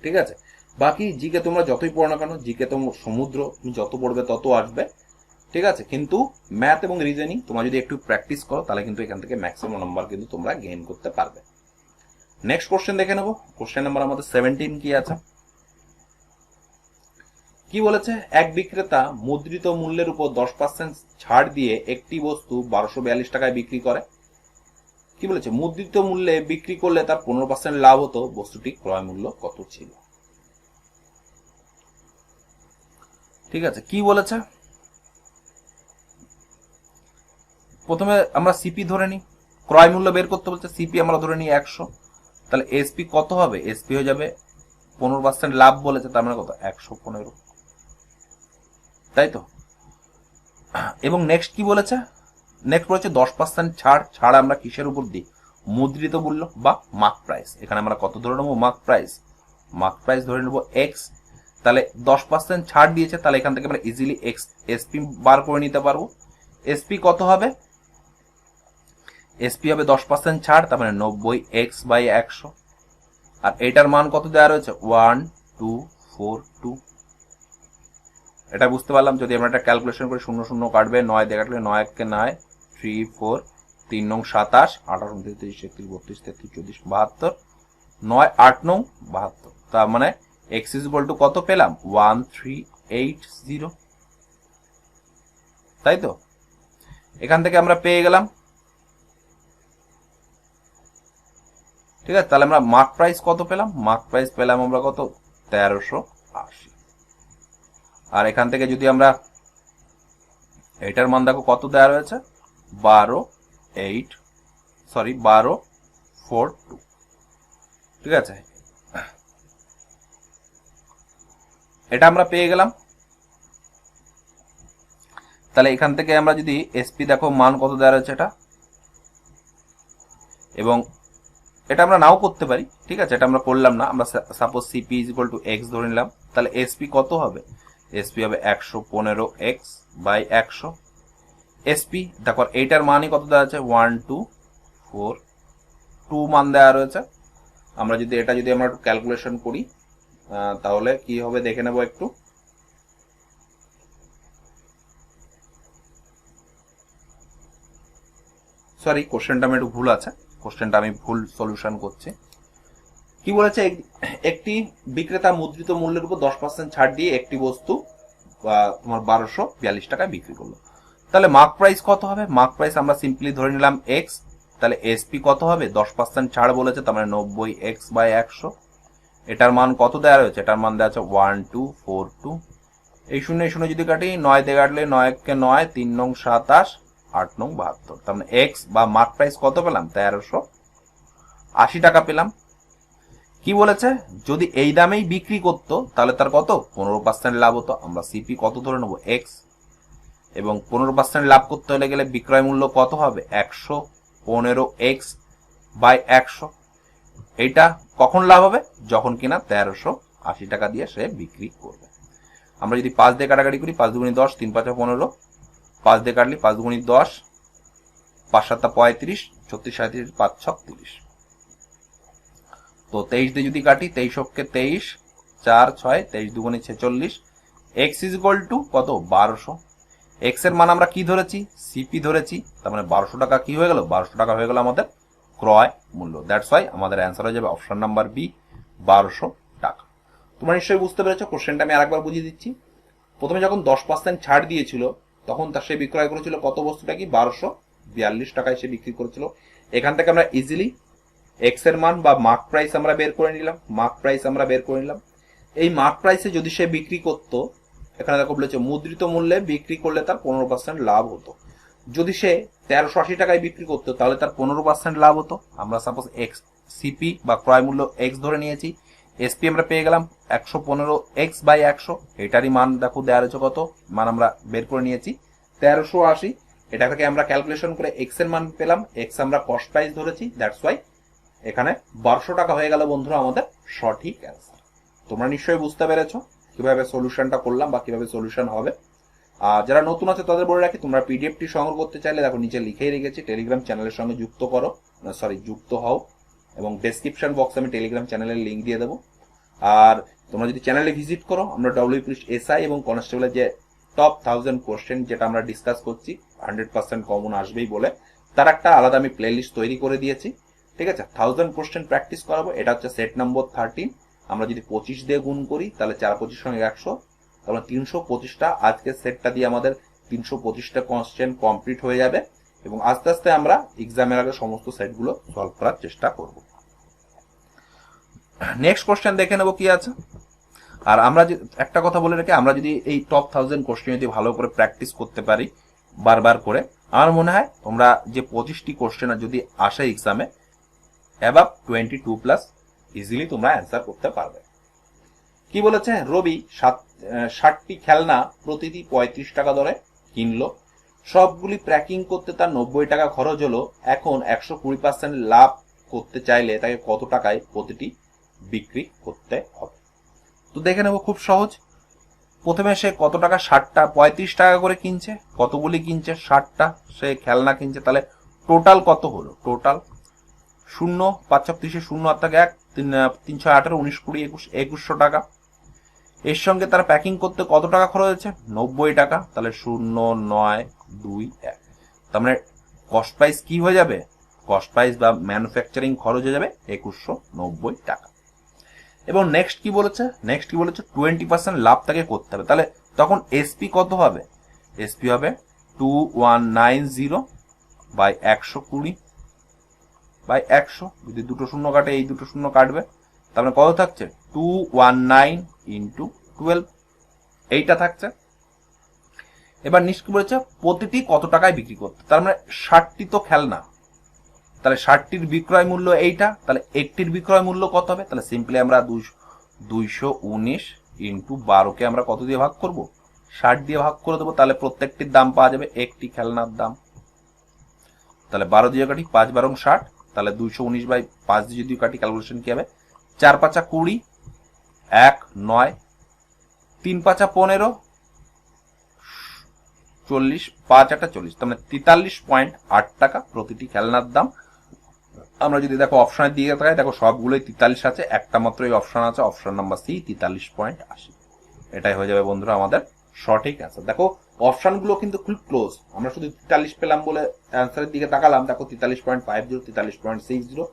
ঠিক আছে, বাকি জিকে তোমরা যতই পড়ো না কেন, জিকে তো সমুদ্র, তুমি যত পড়বে তত আসবে। ঠিক আছে, কিন্তু ম্যাথ এবং রিজনিং তোমরা যদি একটু প্র্যাকটিস করো, তাহলে কিন্তু এখান থেকে ম্যাক্সিমাম নাম্বার কিন্তু তোমরা গেইন করতে পারবে। নেক্সট কোশ্চেন দেখে নেবো। কোশ্চেন নাম্বার আমাদের 17 কি আছে? কি বলেছে? এক বিক্রেতা মুদ্রিত মূল্যের উপর 10% ছাড় দিয়ে একটি বস্তু 1242 টাকায় বিক্রি করে। কি বলেছে? মুদ্রিত মূল্যে বিক্রি করলে তার 15% লাভ হতো, বস্তুটি ক্রয় মূল্য কত ছিল? ঠিক আছে, কি বলেছে? প্রথমে আমরা সিপি ধরে নিই, ক্রয় মূল্য বের করতে বলছে, সিপি আমরা ধরে নিই 100, তাহলে এসপি কত হবে? এসপি হয়ে যাবে 15% লাভ বলেছে, তার মানে কত? 115, তাই তো। এবং নেক্সট কি বলেছে? নেক্সট বলেছে 10% ছাড় আমরা কিসের উপর দিই? মুদ্রিত মূল্য বা মার্ক প্রাইস। এখানে আমরা কত ধরে নেবো? মার্ক প্রাইস ধরে নেবো এক্স। তাহলে 10% ছাড় দিয়েছে, তাহলে এখান থেকে আমরা ইজিলি এসপি বার করে নিতে পারবো। এসপি কত হবে? এসপি হবে 10% ছাড়, তার মানে 90x/100। আর এটার মান কত দেওয়া রয়েছে? 1242। এটা বুঝতে পারলাম। যদি আমরা একটা ক্যালকুলেশন করি, 0 0 কাটবে, 9 দিয়ে কাটলে 9 1 9, 3 4, 3 9 27, 28 29 30 31 32 33 34 72, 9 8 9 72। তার মানে x ইজ ইকুয়াল টু কত পেলাম? 1380। তাই তো, এখান থেকে আমরা পেয়ে গেলাম। ঠিক আছে, তাহলে আমরা মার্ক প্রাইস কত পেলাম? মার্ক প্রাইস পেলাম আমরা কত? 1380। আর এখান থেকে যদি আমরা এটার মান দেখো কত দেওয়া রয়েছে, 1242। ঠিক আছে, এটা আমরা পেয়ে গেলাম। তাহলে এখান থেকে আমরা যদি এসপি দেখো মান কত দেওয়া রয়েছে এটা, এবং এটা আমরা নাও করতে পারি। ঠিক আছে, এটা আমরা করলাম না, আমরা suppose CP is equal two x ধরে নিলাম। তাহলে এসপি কত হবে? এসপি হবে 115x বাই 100। এসপি দেখো এইটার মানই কত দেওয়া আছে? 1242 মান দেওয়া রয়েছে। আমরা যদি এটা যদি আমরা ক্যালকুলেশন করি তাহলে কি হবে দেখে নেব একটু। সরি, কোশ্চেনটা আমি একটু ভুল আছে, কোশ্চেনটা আমি ভুল সলিউশন করছি। কি বলেছে? একটি বিক্রেতা মুদ্রিত মূল্যের উপর 10% ছাড় দিয়ে একটি বস্তু তোমার 1242 টাকায় বিক্রি করলো। তাহলে মার্ক প্রাইস কত হবে? মার্ক প্রাইস আমরা সিম্পলি ধরে নিলাম এক্স। তাহলে এসপি কত হবে? 10% ছাড় বলেছে, তার মানে 90x বাই 100। এটার মান কত দেওয়া রয়েছে? এটার মান দেওয়া আছে 1242। এই 0 যদি কাটি, 9 দিয়ে কাটলে 9 কে 9, 3 9 27, 8 9 72। তার মানে এক্স বা মার্ক প্রাইস কত পেলাম? 1380 টাকা পেলাম। কি বলেছে? যদি এই দামেই বিক্রি করতো তাহলে তার কত? 15% লাভ হতো। আমরা সিপি কত ধরে নেবো? এক্স, এবং 15% লাভ করতে হলে গেলে বিক্রয় মূল্য কত হবে? 115x by 100। এইটা কখন লাভ হবে? যখন কিনা 1380 টাকা দিয়ে সে বিক্রি করবে। আমরা যদি 5 দিয়ে কাটাকাটি করি, 5 দুগুণি 10, 3 5 15, 5 দিয়ে কাটলি 5 দুগুণি 10, 5 7 35, 36 37, 5 6 30। তো 23 দিয়ে যদি কাটি, 23 কে 23, 4 6, 23 দুগুণি 46। এক্স ইজ ইকুয়াল টু কত? 1200। এক্স এর মান আমরা কি ধরেছি? সিপি ধরেছি। তার মানে 1200 টাকা কি হয়ে গেল? 1200 টাকা হয়ে গেল আমাদের ক্রয় মূল্য। দ্যাটস ওয়াই আমাদের অ্যান্সার হয়ে যাবে অপশন নাম্বার বি, 1200 টাকা। তোমরা নিশ্চয়ই বুঝতে পেরেছো। কোশ্চেনটা আমি আরেকবার বুঝিয়ে দিচ্ছি। প্রথমে যখন 10% ছাড় দিয়েছিল তখন তার সে বিক্রয় করেছিল কত? বস্তুটা কি? 1242 টাকায় সে বিক্রি করেছিল। এখান থেকে আমরা ইজিলি এক্স এর মান বা মার্ক প্রাইস আমরা বের করে নিলাম। এই মার্ক প্রাইসে যদি সে বিক্রি করতো, এখানে দেখো বলেছে মুদ্রিত মূল্যে বিক্রি করলে তার 15% লাভ হতো। যদি সে 1380 টাকায় বিক্রি করতো তাহলে তার 15% লাভ হতো। আমরা সাপোজ এক্স সিপি বা ক্রয় মূল্য এক্স ধরে নিয়েছি। এসপি আমরা পেয়ে গেলাম 115x বাই 100। এটারই মান দেখো দেওয়া রয়েছে কত? মান আমরা বের করে নিয়েছি 1380। এটা থেকে আমরা ক্যালকুলেশন করে এক্স এর মান পেলাম। এক্স আমরা কস্ট প্রাইস ধরেছি, দ্যাটস ওয়াই এখানে 1200 টাকা হয়ে গেল বন্ধুরা আমাদের সঠিক অ্যান্সার। তোমরা নিশ্চয়ই বুঝতে পেরেছো কিভাবে সলিউশনটা করলাম বা কিভাবে সলিউশন হবে। আর যারা নতুন আছে তাদের বলে রাখি, তোমরা পিডিএফটি সংগ্রহ করতে চাইলে দেখো নিচে লিখেই রেখেছি, টেলিগ্রাম চ্যানেলের সঙ্গে যুক্ত হও, এবং ডেসক্রিপশন বক্সে আমি টেলিগ্রাম চ্যানেলের লিঙ্ক দিয়ে দেবো। আর তোমরা যদি চ্যানেলে ভিজিট করো, আমরা ডব্লিউ পুলিশ এসআই এবং কনস্টেবলের যে টপ 1000 কোশ্চেন যেটা আমরা ডিসকাস করছি 100% কমন আসবেই বলে, তার একটা আলাদা আমি প্লেলিস্ট তৈরি করে দিয়েছি। ঠিক আছে, 1000 কোশ্চেন প্র্যাকটিস করাবো। এটা হচ্ছে সেট নম্বর 13। আমরা যদি 25 দিয়ে গুণ করি তাহলে 4 25 সঙ্গে 100, তাহলে 325টা আজকের সেটটা দিয়ে আমাদের 325টা কোশ্চেন কমপ্লিট হয়ে যাবে, এবং আস্তে আস্তে আমরা এক্সামের আগে সমস্ত সেটগুলো সলভ করার চেষ্টা করব। নেক্সট কোশ্চেন দেখে নেব কি আছে। আর আমরা একটা কথা বলে রাখি, আমরা যদি এই টপ 1000 কোশ্চেন যদি ভালো করে প্র্যাকটিস করতে পারি বারবার করে, আমার মনে হয় তোমরা যে 25টি কোশ্চেন যদি আসে এক্সামে, অ্যাবাভ 22+ ইজিলি তোমরা অ্যান্সার করতে পারবে। কি বলেছে? রবি 60টি খেলনা প্রতিটি 35 টাকা দরে কিনলো। সবগুলি প্যাকিং করতে তার 90 টাকা খরচ হলো। এখন 120% লাভ করতে চাইলে তাকে কত টাকায় প্রতিটি বিক্রি করতে হবে? তো দেখে নেব, খুব সহজ। প্রথমে সে কত টাকা? 60টা 35 টাকা করে কিনছে। কতগুলি কিনছে? 60টা সে খেলনা কিনছে। তাহলে টোটাল কত হলো? টোটাল 0 5 30 0 8 1 3 6 18 19 20 21 2100 টাকা। এর সঙ্গে তারা প্যাকিং করতে কত টাকা খরচ হয়েছে? 90 টাকা। তাহলে 0921, তার মানে কস্ট প্রাইস কি হয়ে যাবে? কস্ট প্রাইস বা ম্যানুফ্যাকচারিং খরচ হয়ে যাবে 2190 টাকা। এবং নেক্সট কি বলেছে? 20% লাভ তাকে করতে হবে। তাহলে তখন এসপি কত হবে? এসপি হবে 2190 বাই 120 বাই 100। যদি দুটো শূন্য কাটে, এই দুটো শূন্য কাটবে, তার মানে কত থাকছে? 219 ইন্টু 12, এইটা থাকছে। এবার নিশ্চিত বলেছে প্রতিটি কত টাকায় বিক্রি করতে। তার মানে 60টি তো খেলনা, তাহলে 60টির বিক্রয় মূল্য এইটা, তাহলে একটির বিক্রয় মূল্য কত হবে? তাহলে সিম্পলি আমরা 219 ইন্টু 12কে আমরা কত দিয়ে ভাগ করব? 60 দিয়ে ভাগ করে দেবো। তাহলে প্রত্যেকটির দাম পাওয়া যাবে, একটি খেলনার দাম। তাহলে 12 দিয়ে কাটি, 5 12 60, তাহলে 219 বাই 5 দিয়ে যদি কাটি ক্যালকুলেশন কি হবে? 4 5 20, 1 9, 3 5 15, 40, 5 8 40, তার মানে 43.8 টাকা প্রতিটি খেলনার দাম। আমরা যদি দেখো অপশনের দিকে তাকাই, দেখো সবগুলোই 43 আছে, একটা মাত্র এই অপশন আছে, অপশন নাম্বার সি, 43.80। এটাই হয়ে যাবে বন্ধুরা আমাদের সঠিক অ্যান্সার। দেখো অপশনগুলো কিন্তু খুব ক্লোজ, আমরা শুধু 43 পেলাম বলে অ্যান্সারের দিকে তাকালাম। দেখো 43.50, 43.60,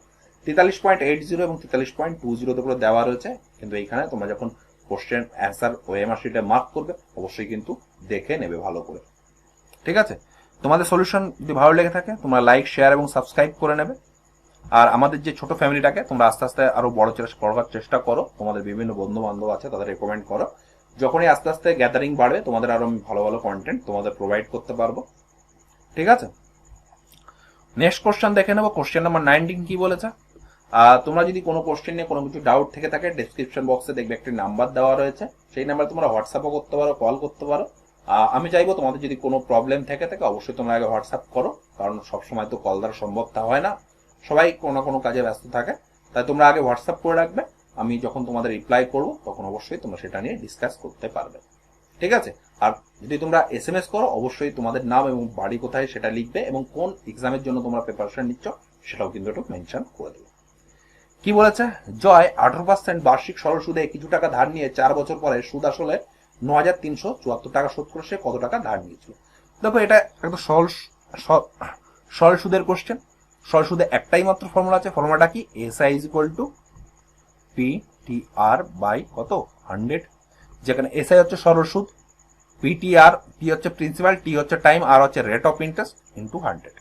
43.80 এবং 43.20 করে দেওয়া রয়েছে। কিন্তু এইখানে তোমরা যখন কোশ্চেন অ্যান্সার ওএমআর শিটে মার্ক করবে, অবশ্যই কিন্তু দেখে নেবে ভালো করে। ঠিক আছে, তোমাদের সলিউশন যদি ভালো লেগে থাকে তোমরা লাইক, শেয়ার এবং সাবস্ক্রাইব করে নেবে। আর আমাদের যে ছোট ফ্যামিলিটাকে তোমরা আস্তে আস্তে আরো বড় করার চেষ্টা করো। তোমাদের বিভিন্ন বন্ধু বান্ধব আছে, তাদের রেকমেন্ড করো। যখনই আস্তে আস্তে গ্যাদারিং বাড়বে, তোমাদের আরো ভালো ভালো কন্টেন্ট তোমাদের প্রোভাইড করতে পারবো। ঠিক আছে, নেক্সট কোশ্চেন দেখে নেবো। কোশ্চেন নাম্বার 19 কি বলেছে? তোমরা যদি কোনো কোশ্চেন নিয়ে কোনো কিছু ডাউট থেকে থাকে, ডেসক্রিপশন বক্সে দেখবে একটি নাম্বার দেওয়া রয়েছে, সেই নাম্বারে তোমরা হোয়াটসঅ্যাপও করতে পারো, কল করতে পারো। আমি চাইবো তোমাদের যদি কোনো প্রবলেম থেকে থাকে, অবশ্যই তোমরা আগে হোয়াটসঅ্যাপ করো, কারণ সবসময় তো কল দ্বারা সম্ভব তা হয় না, সবাই কোনো না কোনো কাজে ব্যস্ত থাকে। তাই তোমরা আগে হোয়াটসঅ্যাপ করে রাখবে, আমি যখন তোমাদের রিপ্লাই করবো তখন অবশ্যই তোমরা সেটা নিয়ে ডিসকাস করতে পারবে। ঠিক আছে, আর যদি তোমরা SMS করো, অবশ্যই তোমাদের নাম এবং বাড়ি কোথায় সেটা লিখবে, এবং কোন এক্সামের জন্য তোমরা প্রিপারেশন নিচ্ছ সেটাও কিন্তু একটু মেনশন করে দেবে। কি বলেছে? জয় 18% বার্ষিক সরল সুদে কিছু টাকা ধার নিয়ে 4 বছর পরে সুদ আসলে 9374 টাকা শোধ করে সে কত টাকা ধার নিয়েছিল। দেখো এটা একটা সরল সুদের কোশ্চেন। সরল সুদে একটাই মাত্র ফর্মুলা আছে, ফর্মুলাটা কি? SI = PTR বাই কত? 100। যেখানে SI হচ্ছে সরল সুদ, PTR, P হচ্ছে প্রিন্সিপাল, T হচ্ছে টাইম, আর হচ্ছে রেট অফ ইন্টারেস্ট ইন্টু 100।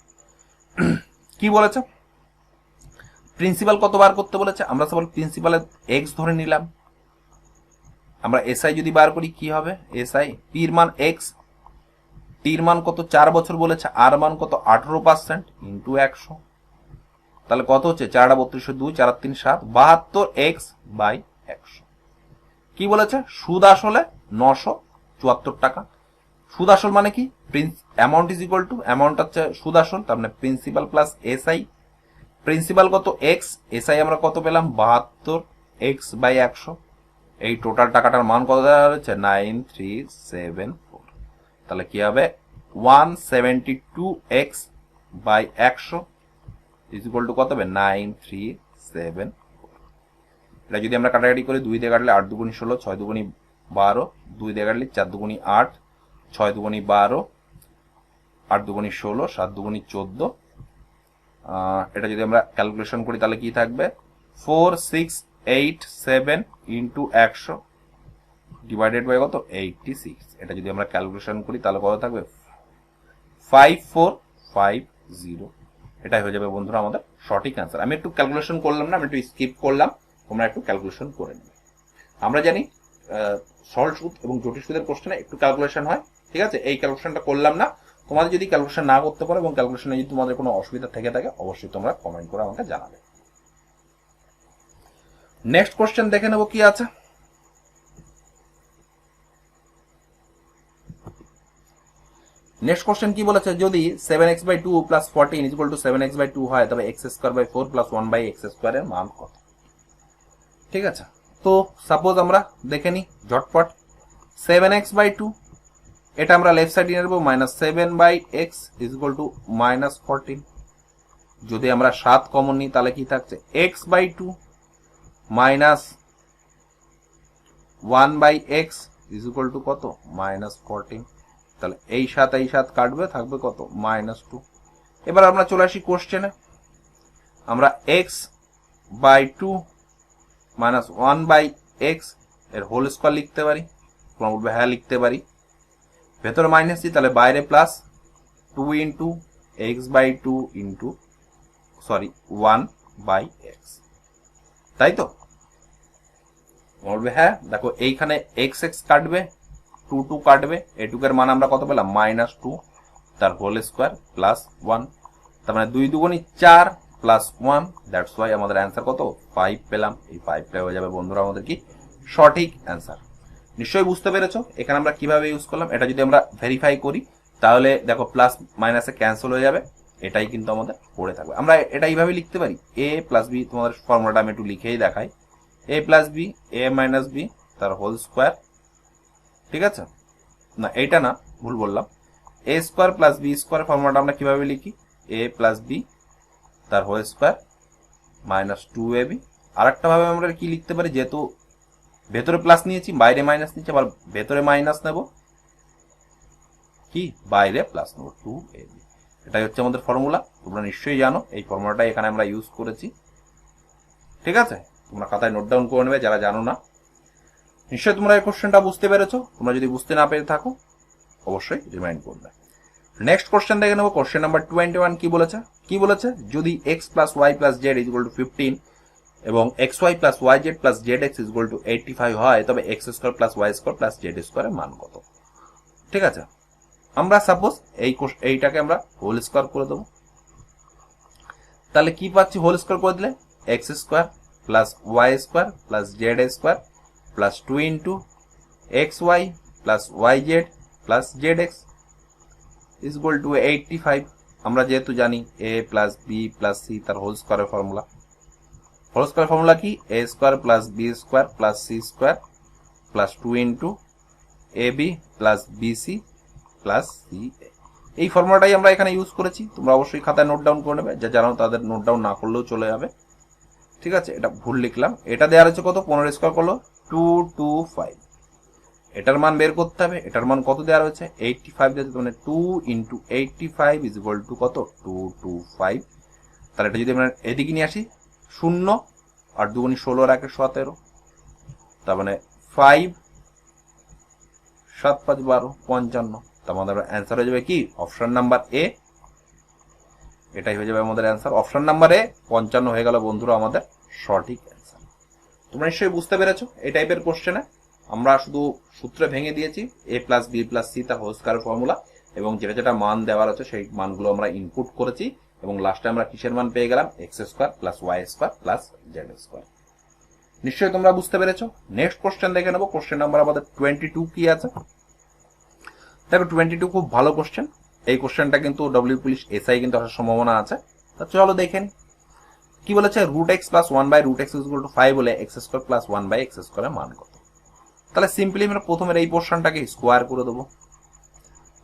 কি বলেছে? প্রিন্সিপাল কত বার করতে বলেছে? আমরা সবাই প্রিন্সিপালের x ধরে নিলাম। আমরা SI যদি বার করি কি হবে? SI P এর মান x, T এর মান কত? 4 বছর বলেছে, আর মান কত? 18% ইন্টু 100। তাহলে কত হচ্ছে? 4 32, 2 4 3 7, 72x বাই 100। কি বলেছে? সুদ আসলে 974 টাকা। সুদ আসল মানে কি? Amount is equal two, amount হচ্ছে সুদ আসল, তার মানে প্রিন্সিপাল প্লাস SI। প্রিন্সিপাল কত? x, SI আমরা কত পেলাম? 72x by 100। এই টোটাল টাকাটার মান কত দেওয়া হচ্ছে? 9374। তাহলে কি হবে? 172x by 100 is equal two কত হবে? 9374। এটা যদি আমরা কাটাকাটি করি, 2 দিয়ে কাটলে 8 দুগুণি 16, 6 দুগুণি 12, 2 দিয়ে কাটলে 4 দুগুণি 8, 6 দুগুণি 12, 8 দুগুণি 16, 7 দুগুণি 14। এটা যদি আমরা ক্যালকুলেশন করি তাহলে কি থাকবে? 4687 ইন্টু 100 ডিভাইডেড বাই কত? 86। এটা যদি আমরা ক্যালকুলেশন করি তাহলে কত থাকবে? 5450। এটাই হয়ে যাবে বন্ধুরা আমাদের সঠিক অ্যান্সার। আমি একটু ক্যালকুলেশন করলাম না, আমি একটু স্কিপ করলাম, তোমরা একটু ক্যালকুলেশন করে নেবে। আমরা জানি সরল সুদ এবং জটিল সুদের কোশ্চেনে একটু ক্যালকুলেশন হয়। ঠিক আছে, এই ক্যালকুলেশনটা করলাম না। তোমাদের যদি ক্যালকুলেশন না করতে পারো এবং ক্যালকুলেশনে যদি তোমাদের কোনো অসুবিধা থেকে থাকে, অবশ্যই তোমরা কমেন্ট করে আমাকে জানাবে। নেক্সট কোশ্চেন দেখে নেবো কি আছে। নেক্সট কোশ্চেন কি বলেছে? যদি 7x/2 plus 14 is equal two 7x/2 হয়, তবে x² 4 প্লাস 1/x² এর মান কত? ঠিক আছে, তো সাপোজ আমরা দেখে নিই ঝটপট। 7x/2, এটা আমরা লেফট সাইডে নিয়ে নেবো, -7/x ইজ ইকুয়াল টু -14। যদি আমরা 7 কমন নিই তাহলে কি থাকছে? x/2 minus 1/x is equal two কত -14। তাহলে এই 7 কাটবে, থাকবে কত -2। এবার আমরা চলে আসি কোশ্চেনে। আমরা x/2 -1/x এর হোল স্কোয়ার লিখতে পারি। তোমরা বলবে হ্যাঁ লিখতে পারি। ভেতরে মাইনাস দিই, তাহলে বাইরে plus 2 into x/2 into 1/x, তাই তো? বলবে হ্যাঁ। দেখো এইখানে x কাটবে, 2 কাটবে, এটুকের মান আমরা কত পেলাম -2, তার হোল স্কোয়ার প্লাস 1, তার মানে 2 দুগুণী 4 প্লাস 1, দ্যাটস ওয়াই আমাদের অ্যান্সার কত 5 পেলাম। এই 5টা হয়ে যাবে বন্ধুরা আমাদের কি সঠিক অ্যান্সার। নিশ্চয়ই বুঝতে পেরেছো এখানে আমরা কিভাবে ইউজ করলাম। এটা যদি আমরা ভেরিফাই করি তাহলে দেখো প্লাস মাইনাসে ক্যান্সেল হয়ে যাবে, এটাই কিন্তু আমাদের পড়ে থাকবে। আমরা এটা এইভাবে লিখতে পারি a প্লাস বি, তোমাদের ফর্মুলাটা আমি একটু লিখেই দেখাই, a plus b a minus b তার হোল স্কোয়ার, ঠিক আছে? না এইটা না, ভুল বললাম। a square plus b square ফর্মুলাটা আমরা কিভাবে লিখি, a প্লাস বি তার হোল স্কোয়ার -2ab। আরেকটা ভাবে আমরা কি লিখতে পারি, যেহেতু ভেতরে প্লাস নিয়েছি বাইরে মাইনাস নিচ্ছি, আবার ভেতরে মাইনাস নেব, কি বাইরে প্লাস নেব 2ab। এটাই হচ্ছে আমাদের ফর্মুলা, তোমরা নিশ্চয়ই জানো। এই ফর্মুলাটাই এখানে আমরা ইউজ করেছি, ঠিক আছে? তোমরা খাতায় নোট ডাউন করে নেবে যারা জানো না। নিশ্চয়ই তোমরা এই কোশ্চেনটা বুঝতে পেরেছো। তোমরা যদি বুঝতে না পেরে থাকো অবশ্যই রিমাইন্ড করবে। নেক্সট কোশ্চেন দেখে নেবো। কোশ্চেন নাম্বার 21 কি বলেছে, যদি x plus y plus z is equal to 15 এবং xy plus y z plus z x is equal to 85 হয়, তবে x square plus y square plus z স্কোয়ারের মান কত? ঠিক আছে, আমরা সাপোজ এইটাকে আমরা হোল স্কোয়ার করে দেবো। তাহলে কি পাচ্ছি হোল স্কোয়ার করে দিলে, x square plus y square plus z square plus 2 into x y plus y z plus z x is equal to 85। আমরা যেহেতু জানি a plus b plus c তার হোল স্কোয়ারের ফর্মুলা। হোল স্কোয়ার ফর্মুলা কি, a square plus b square plus c square plus 2 into a b plus bc plus c. এই ফর্মুলাটাই আমরা এখানে ইউজ করেছি। তোমরা অবশ্যই খাতায় নোট ডাউন করে নেবে, যা জানো তাদের নোট ডাউন না করলেও চলে যাবে, ঠিক আছে? এটা ভুল লিখলাম। এটা দেওয়া হচ্ছে কত, 15 স্কোয়ার করলো 225। এটার মান বের করতে হবে। এটার মান কত দেওয়া রয়েছে, 85 দিয়েছে, মানে 2 ইন্টু 85 ইজ ইকুয়াল টু কত 225। তাহলে এটা যদি আমরা এদিকে নিয়ে আসি, 0 আর 2 গুণি 16 আর 1 17, তার মানে 5 7 5 12 55। তার মানে আমাদের অ্যান্সার হয়ে যাবে কি অপশন নাম্বার এ। এটাই হয়ে যাবে আমাদের অ্যান্সার, অপশন নাম্বার এ 55 হয়ে গেল বন্ধুরা আমাদের সঠিক অ্যান্সার। তোমরা নিশ্চয়ই বুঝতে পেরেছো এই টাইপের কোশ্চেনে আমরা শুধু সূত্রে ভেঙে দিয়েছি a plus b plus c তার হোল স্কয়ার ফর্মুলা, এবং যেটা যেটা মান দেওয়া আছে সেই মানগুলো আমরা ইনপুট করেছি, এবং লাস্টে আমরা কিসের মান পেয়ে গেলাম, x square plus y square plus z square. নিশ্চয়ই তোমরা বুঝতে পেরেছো। নেক্সট কোশ্চেন দেখে নেবো। কোশ্চেন নাম্বার আমাদের 22 কি আছে। দেখো 22 খুব ভালো কোশ্চেন। এই কোশ্চেনটা কিন্তু ডব্লিউ পুলিশ এসআই কিন্তু আসার সম্ভাবনা আছে। তা চলো দেখেন কি বলেছে, root x plus 1/√x is equal to 5 বলে এক্স স্কোয়ার প্লাস 1/x স্কোয়ারের মান কত। তাহলে সিম্পলি আমরা প্রথমে এই পোর্শনটাকে স্কোয়ার করে দেবো।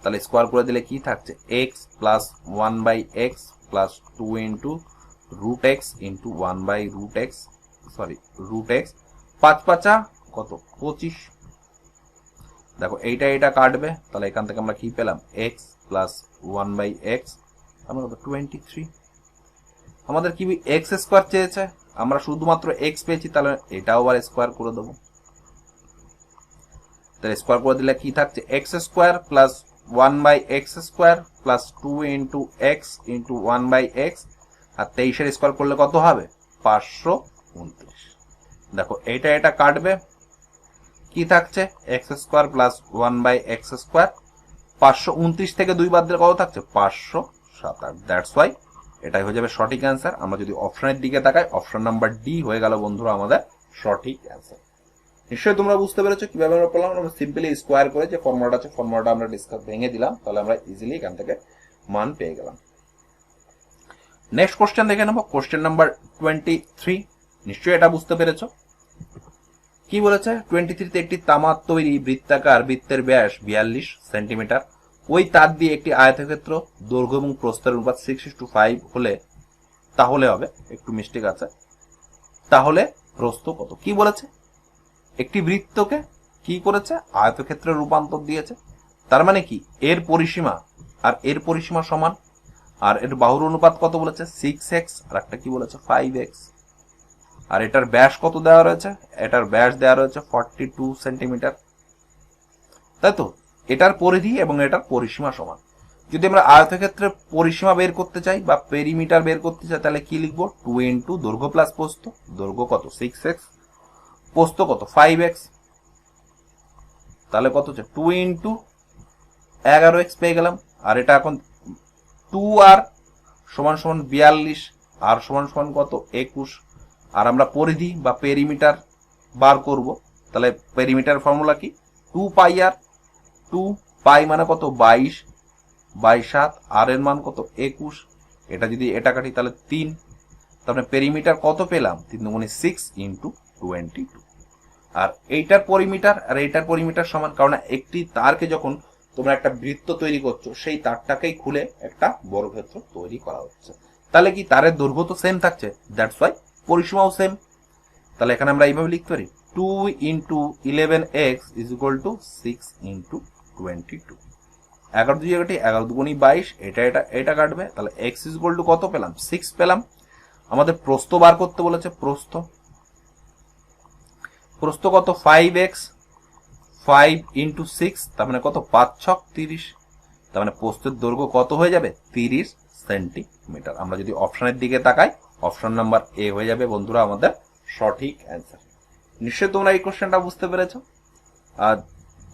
তাহলে স্কোয়ার করে দিলে কি থাকছে, x plus 1/x plus 2 into √x into 1/√x, sorry √x, 5 5 কত 25। দেখো এইটা এটা কাটবে, তাহলে এখান থেকে আমরা কি পেলাম, এক্স প্লাস 1/x আমরা কত 23। আমাদের কি এক্স স্কোয়ার চেয়েছে, আমরা শুধুমাত্র এক্স পেয়েছি, তাহলে এটাও আবার স্কোয়ার করে দেবো। তাহলে স্কোয়ার করে দিলে কি থাকছে, x square plus 1/x square plus 2 into x into 1/x, আর 23 স্কোয়ার করলে কত হবে 529। দেখো এইটা এটা কাটবে, কি থাকছে x square plus 1/x square, 529 থেকে 2 বাদ দিলে কত থাকছে 527। দ্যাটস ওয়াই এটাই হয়ে যাবে সঠিক অ্যান্সার। আমরা যদি অপশনের দিকে তাকাই, অপশন নাম্বার ডি হয়ে গেল বন্ধুরা আমাদের সঠিক অ্যান্সার। নিশ্চয়ই তোমরা বুঝতে পেরেছো কিভাবে আমরা পেলাম। আমরা সিম্পলি স্কোয়ার করে যে ফর্মুলাটা আছে ফর্মুলাটা আমরা ডিসকাস ভেঙে দিলাম, তাহলে আমরা ইজিলি এখান থেকে মান পেয়ে গেলাম। নেক্সট কোশ্চেন দেখে নেবো। Question number 23। নিশ্চয়ই এটা বুঝতে পেরেছো কি বলেছে, 23তে একটি তামার তৈরি বৃত্তাকার বৃত্তের ব্যাস 42 সেন্টিমিটার, ওই তার দিয়ে একটি আয়তক্ষেত্র দৈর্ঘ্য এবং প্রস্থের অনুপাত 6:5 হলে, তাহলে হবে, একটু মিস্টেক আছে, তাহলে প্রস্থ কত। কি বলেছে, একটি বৃত্তকে কি করেছে, আয়তক্ষেত্রে রূপান্তর দিয়েছে। তার মানে কি, এর পরিসীমা আর এর পরিসীমা সমান, আর এর বাহুর অনুপাত কত বলেছে 6x, আর একটা কি বলেছে 5x, আর এটার ব্যাস কত দেওয়া রয়েছে, এটার ব্যাস দেওয়া রয়েছে 42 সেন্টিমিটার, তাই তো। এটার পরিধি এবং এটার পরিসীমা সমান। যদি আমরা আয়তক্ষেত্রে পরিসীমা বের করতে চাই বা পেরিমিটার বের করতে চাই, তাহলে কি লিখবো, 2 ইন্টু দৈর্ঘ্য প্লাস প্রস্থ, দৈর্ঘ্য কত 6x, প্রস্থ কত 5x, তাহলে কত হচ্ছে 2 ইন্টু 11x পেয়ে গেলাম। আর এটা এখন 2 আর সমান সমান 42, আর সমান সমান কত 21, আর আমরা পরিধি বা পেরিমিটার বার করব, তাহলে পেরিমিটার ফর্মুলা কি 2 পাই আর, 2 পাই মানে কত 22, 22 আর এর মান কত 21, এটা যদি এটা কাটি তাহলে 3, তারপরে পেরিমিটার কত পেলাম 3 দুগুণে 6 ইন্টু 22, আর এইটার পরিমিটার আর এইটার পরিমিটার সমান, কারণ একটি তারকে যখন তোমরা একটা বৃত্ত তৈরি করছো সেই তারটাকেই খুলে একটা বর্গক্ষেত্র তৈরি করা হচ্ছে, তাহলে কি তারের দৈর্ঘ্য তো সেম থাকছে, দ্যাটস ওয়াই পরিসীমাও সেম। তাহলে এখানে আমরা এইভাবে লিখতে পারি 2 into 11x is equal two 6 into 22, 11 দুই কাটি 11 দুগুণী 22, এটা এটা এটা কাটবে, তাহলে x ইজ ইকুয়াল টু কত পেলাম 6 পেলাম। আমাদের প্রস্থ বার করতে বলেছে, প্রস্থ কত 5x, 5 ইন্টু 6, তার মানে কত 5 ছক 30, তার মানে প্রস্থের দৈর্ঘ্য কত হয়ে যাবে 30 সেন্টিমিটার। আমরা যদি অপশনের দিকে তাকাই, অপশন নাম্বার এ হয়ে যাবে বন্ধুরা আমাদের সঠিক অ্যান্সার। নিশ্চয়ই তোমরা এই কোশ্চেনটা বুঝতে পেরেছো। আর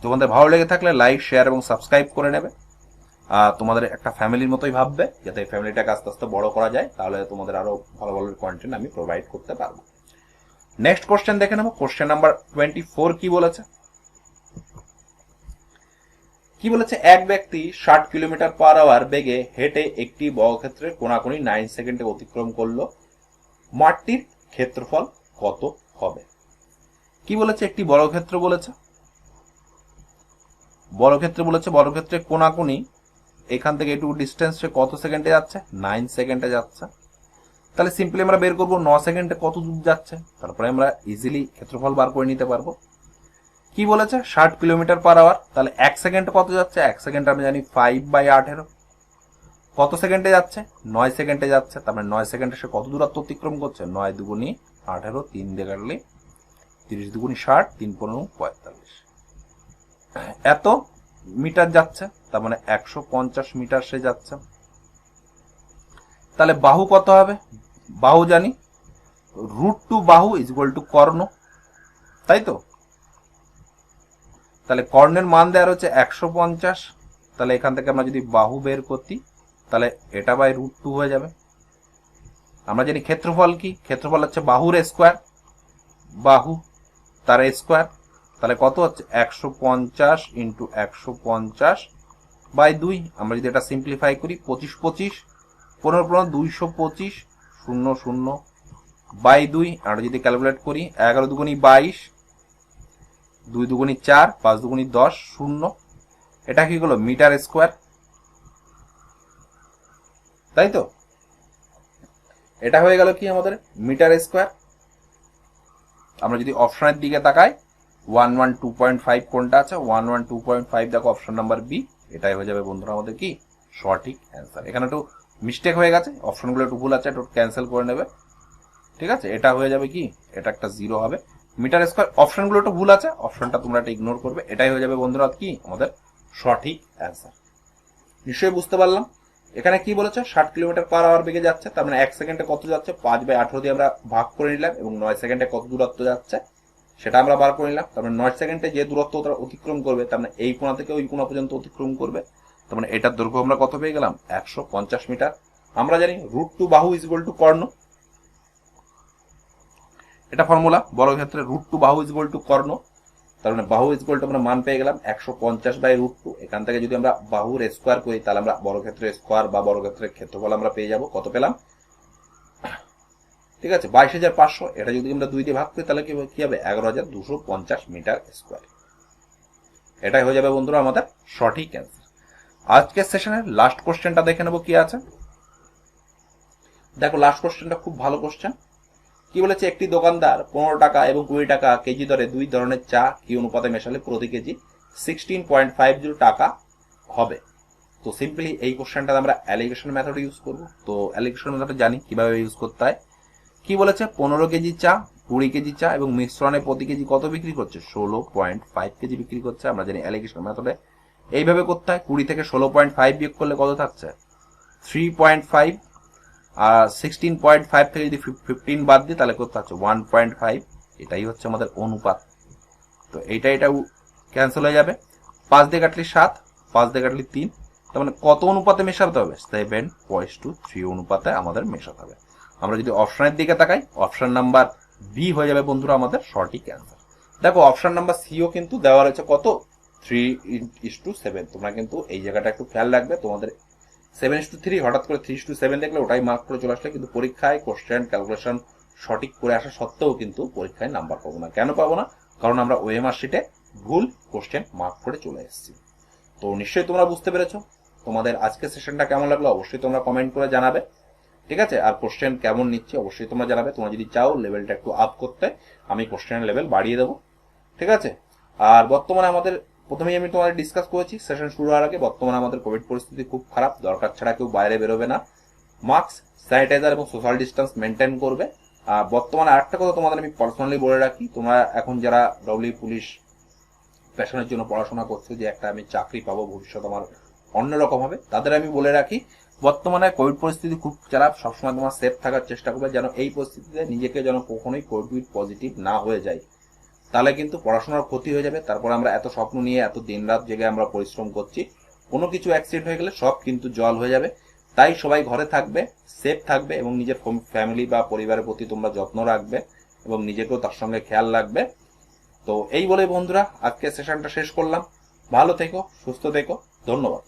তোমাদের ভালো লেগে থাকলে লাইক, শেয়ার এবং সাবস্ক্রাইব করে নেবে। তোমাদের একটা ফ্যামিলির মতোই ভাববে, যাতে এই ফ্যামিলিটাকে আস্তে আস্তে বড় করা যায়, তাহলে তোমাদের আরো ভালো ভালো কন্টেন্ট আমি প্রোভাইড করতে পারবো। নেক্সট কোশ্চেন দেখে নেবো। কোশ্চেন নাম্বার 24 কি বলেছে, এক ব্যক্তি 60 কিলোমিটার পার আওয়ার বেগে হেঁটে একটি বর্গক্ষেত্রের কোণাকুণি 9 সেকেন্ডে অতিক্রম করলো, মাঠটির ক্ষেত্রফল কত হবে? কি বলেছে, একটি বর্গক্ষেত্র বলেছে, বর্গক্ষেত্রে কোণাকুণি এখান থেকে এটুকু ডিস্টেন্স সে কত সেকেন্ডে যাচ্ছে, 9 সেকেন্ডে যাচ্ছে। তাহলে সিম্পলি আমরা বের করবো 9 সেকেন্ডে কত দূর যাচ্ছে, তারপরে আমরা ইজিলি ক্ষেত্রফল বার করে নিতে পারবো। কি বলেছে 60 কিলোমিটার পার আওয়ার, তাহলে 1 সেকেন্ডে কত যাচ্ছে, 1 সেকেন্ড আমি জানি 5/18, কত সেকেন্ডে যাচ্ছে 9 সেকেন্ডে যাচ্ছে, তার মানে 9 সেকেন্ডে সে কত দূরত্ব অতিক্রম করছে, 9 দুগুণী 18, 3 দিয়ে কাটলে 30 দুগুণী 60, 3 15 45, এত মিটার যাচ্ছে, তার মানে 150 মিটার সে যাচ্ছে। তাহলে বাহু কত হবে, বাহু জানি √2 বাহু ইজ ইকুয়াল টু কর্ণ, তাই তো। তাহলে কর্ণের মান দেওয়া হচ্ছে 150, তাহলে এখান থেকে আমরা যদি বাহু বের করতি তাহলে এটা বাই √2 হয়ে যাবে। আমরা জানি ক্ষেত্রফল কি, ক্ষেত্রফল হচ্ছে বাহুর স্কোয়ার, বাহু তার স্কোয়ার, তাহলে কত হচ্ছে 150 ইন্টু 150/2। আমরা যদি এটা সিম্পলিফাই করি 25 25 15 15 225 0 0/2, আমরা যদি ক্যালকুলেট করি 11 দুগুণী 22, 2 দুগুণী 4, 5 দুগুণী 10, 0, এটা কি হলো মিটার স্কোয়ার, তাই তো। এটা হয়ে গেল কি আমাদের মিটার স্কোয়ার। আমরা যদি অপশনের দিকে তাকাই 112.5 কোনটা আছে, 112.5 দেখো অপশন নাম্বার বি, এটাই হয়ে যাবে বন্ধুরা আমাদের কি সঠিক অ্যান্সার। এখানে একটু মিস্টেক হয়ে গেছে, অপশনগুলো একটু ভুল আছে, একটু ক্যান্সেল করে নেবে, ঠিক আছে। এটা হয়ে যাবে কি, এটা একটা 0 হবে, মিটার স্কোয়ার, অপশনগুলো একটু ভুল আছে, অপশনটা তোমরা একটা ইগনোর করবে, এটাই হয়ে যাবে বন্ধুরা কি আমাদের সঠিক অ্যান্সার। নিশ্চয়ই বুঝতে পারলাম। এখানে কি বলেছে 60 কিলোমিটার পার আওয়ার বেগে যাচ্ছে, তার মানে 1 সেকেন্ডে কত যাচ্ছে 5/18 দিয়ে আমরা ভাগ করে নিলাম, এবং 9 সেকেন্ডে কত দূরত্ব যাচ্ছে সেটা আমরা বার করে নিলাম। তার মানে 9 সেকেন্ডে যে দূরত্ব তারা অতিক্রম করবে, তার মানে এই কোণা থেকে ওই কোণা পর্যন্ত অতিক্রম করবে, তার মানে এটার দৈর্ঘ্য আমরা কত পেয়ে গেলাম 150 মিটার। আমরা জানি √2 বাহু ইজ ইকুয়াল টু কর্ণ, এটা ফর্মুলা, বর্গক্ষেত্রে √2 বাহু ইজ ইকুয়াল টু কর্ণ, তার মানে বাহু ইজ ইকুয়াল টু আমরা মান পেয়ে গেলাম 150/√2। এখান থেকে যদি আমরা বাহুর স্কোয়ার করি তাহলে আমরা বর্গক্ষেত্রের স্কোয়ার বা বর্গক্ষেত্রের ক্ষেত্রফল আমরা পেয়ে যাব, কত পেলাম, ঠিক আছে 22,500। এটা যদি আমরা 2 দিয়ে ভাগ করি তাহলে কি হবে 11,250 মিটার স্কোয়ার। এটাই হয়ে যাবে বন্ধুরা আমাদের সঠিক অ্যান্সার। আজকের সেশনের লাস্ট কোশ্চেনটা দেখে নেবো কি আছে। দেখো লাস্ট কোশ্চেনটা খুব ভালো কোশ্চেন। কি বলেছে, একটি দোকানদার 15 টাকা এবং 20 টাকা কেজি দরে দুই ধরনের চা কি অনুপাতে মেশালে প্রতি কেজি 16.50 টাকা হবে। তো সিম্পলি এই কোশ্চেনটা আমরা অ্যালিগেশন মেথড ইউজ করব। তো অ্যালিগেশন মেথড জানি কিভাবে ইউজ করতে হয়। কি বলেছে, 15 কেজি চা, 20 কেজি চা এবং মিশ্রণে প্রতি কেজি কত বিক্রি করছে, 16.5 কেজি বিক্রি করছে। আমরা জানি অ্যালিগেশন মেথডে এইভাবে করতে হয়। 20 থেকে 16.5 বিয়োগ করলে কত থাকছে, 3.5। আর 16.5 থেকে যদি 15 বাদ দিই তাহলে কত থাকছে, 1.5। এটাই হচ্ছে আমাদের অনুপাত। তো এটা ক্যান্সেল হয়ে যাবে। 5 দিয়ে কাটলে 7, 5 দিয়ে কাটলে 3। তার মানে কত অনুপাতে মেশাতে হবে, 7:3 অনুপাতে আমাদের মেশাতে হবে। আমরা যদি অপশনের দিকে তাকাই, অপশন নাম্বার বি হয়ে যাবে বন্ধুরা আমাদের সঠিক অ্যান্সার। দেখো অপশন নাম্বার সিও কিন্তু দেওয়া রয়েছে কত, 3:7। তোমরা কিন্তু এই জায়গাটা একটু খেয়াল রাখবে। তোমাদের 7:3 হঠাৎ করে 3:7 দেখলে ওটাই মার্ক করে চলে আসলে কিন্তু পরীক্ষায় কোশ্চেন ক্যালকুলেশন সঠিক করে আসা সত্ত্বেও কিন্তু পরীক্ষায় নাম্বার পাবো না। কেন পাবো না, কারণ আমরা ওএমআর শিটে ভুল কোশ্চেন মার্ক করে চলে এসেছি। তো নিশ্চয়ই তোমরা বুঝতে পেরেছো। তোমাদের আজকের সেশনটা কেমন লাগলো অবশ্যই তোমরা কমেন্ট করে জানাবে, ঠিক আছে। আর কোশ্চেন কেমন নিচ্ছি অবশ্যই তোমরা জানাবে। তোমরা যদি চাও লেভেলটা একটু আপ করতে, আমি কোশ্চেনের লেভেল বাড়িয়ে দেবো, ঠিক আছে। আর বর্তমানে আমাদের প্রথমেই আমি তোমাদের ডিসকাস করেছি সেশন শুরু হওয়ার আগে, বর্তমানে আমাদের কোভিড পরিস্থিতি খুব খারাপ, দরকার ছাড়া কেউ বাইরে বেরোবে না, মাস্ক, স্যানিটাইজার এবং সোশ্যাল ডিস্টেন্স মেনটেন করবে। আর বর্তমানে আরেকটা কথা তোমাদের আমি পার্সোনালি বলে রাখি, তোমরা এখন যারা ডব্লিউ পুলিশ প্যাশনের জন্য পড়াশোনা করছো, যে একটা আমি চাকরি পাবো, ভবিষ্যৎ আমার অন্যরকম হবে, তাদের আমি বলে রাখি বর্তমানে কোভিড পরিস্থিতি খুব খারাপ, সবসময় তোমার সেফ থাকার চেষ্টা করবে, যেন এই পরিস্থিতিতে নিজেকে যেন কখনোই কোভিড পজিটিভ না হয়ে যায়, তাহলে কিন্তু পড়াশোনার ক্ষতি হয়ে যাবে। তারপর আমরা এত স্বপ্ন নিয়ে এত দিন রাত জেগে আমরা পরিশ্রম করছি, কোনো কিছু অ্যাক্সিডেন্ট হয়ে গেলে সব কিন্তু জল হয়ে যাবে। তাই সবাই ঘরে থাকবে, সেফ থাকবে এবং নিজের ফ্যামিলি বা পরিবারের প্রতি তোমরা যত্ন রাখবে এবং নিজেকেও তার সঙ্গে খেয়াল রাখবে। তো এই বলে বন্ধুরা আজকে সেশনটা শেষ করলাম। ভালো থেকো, সুস্থ থেকো, ধন্যবাদ।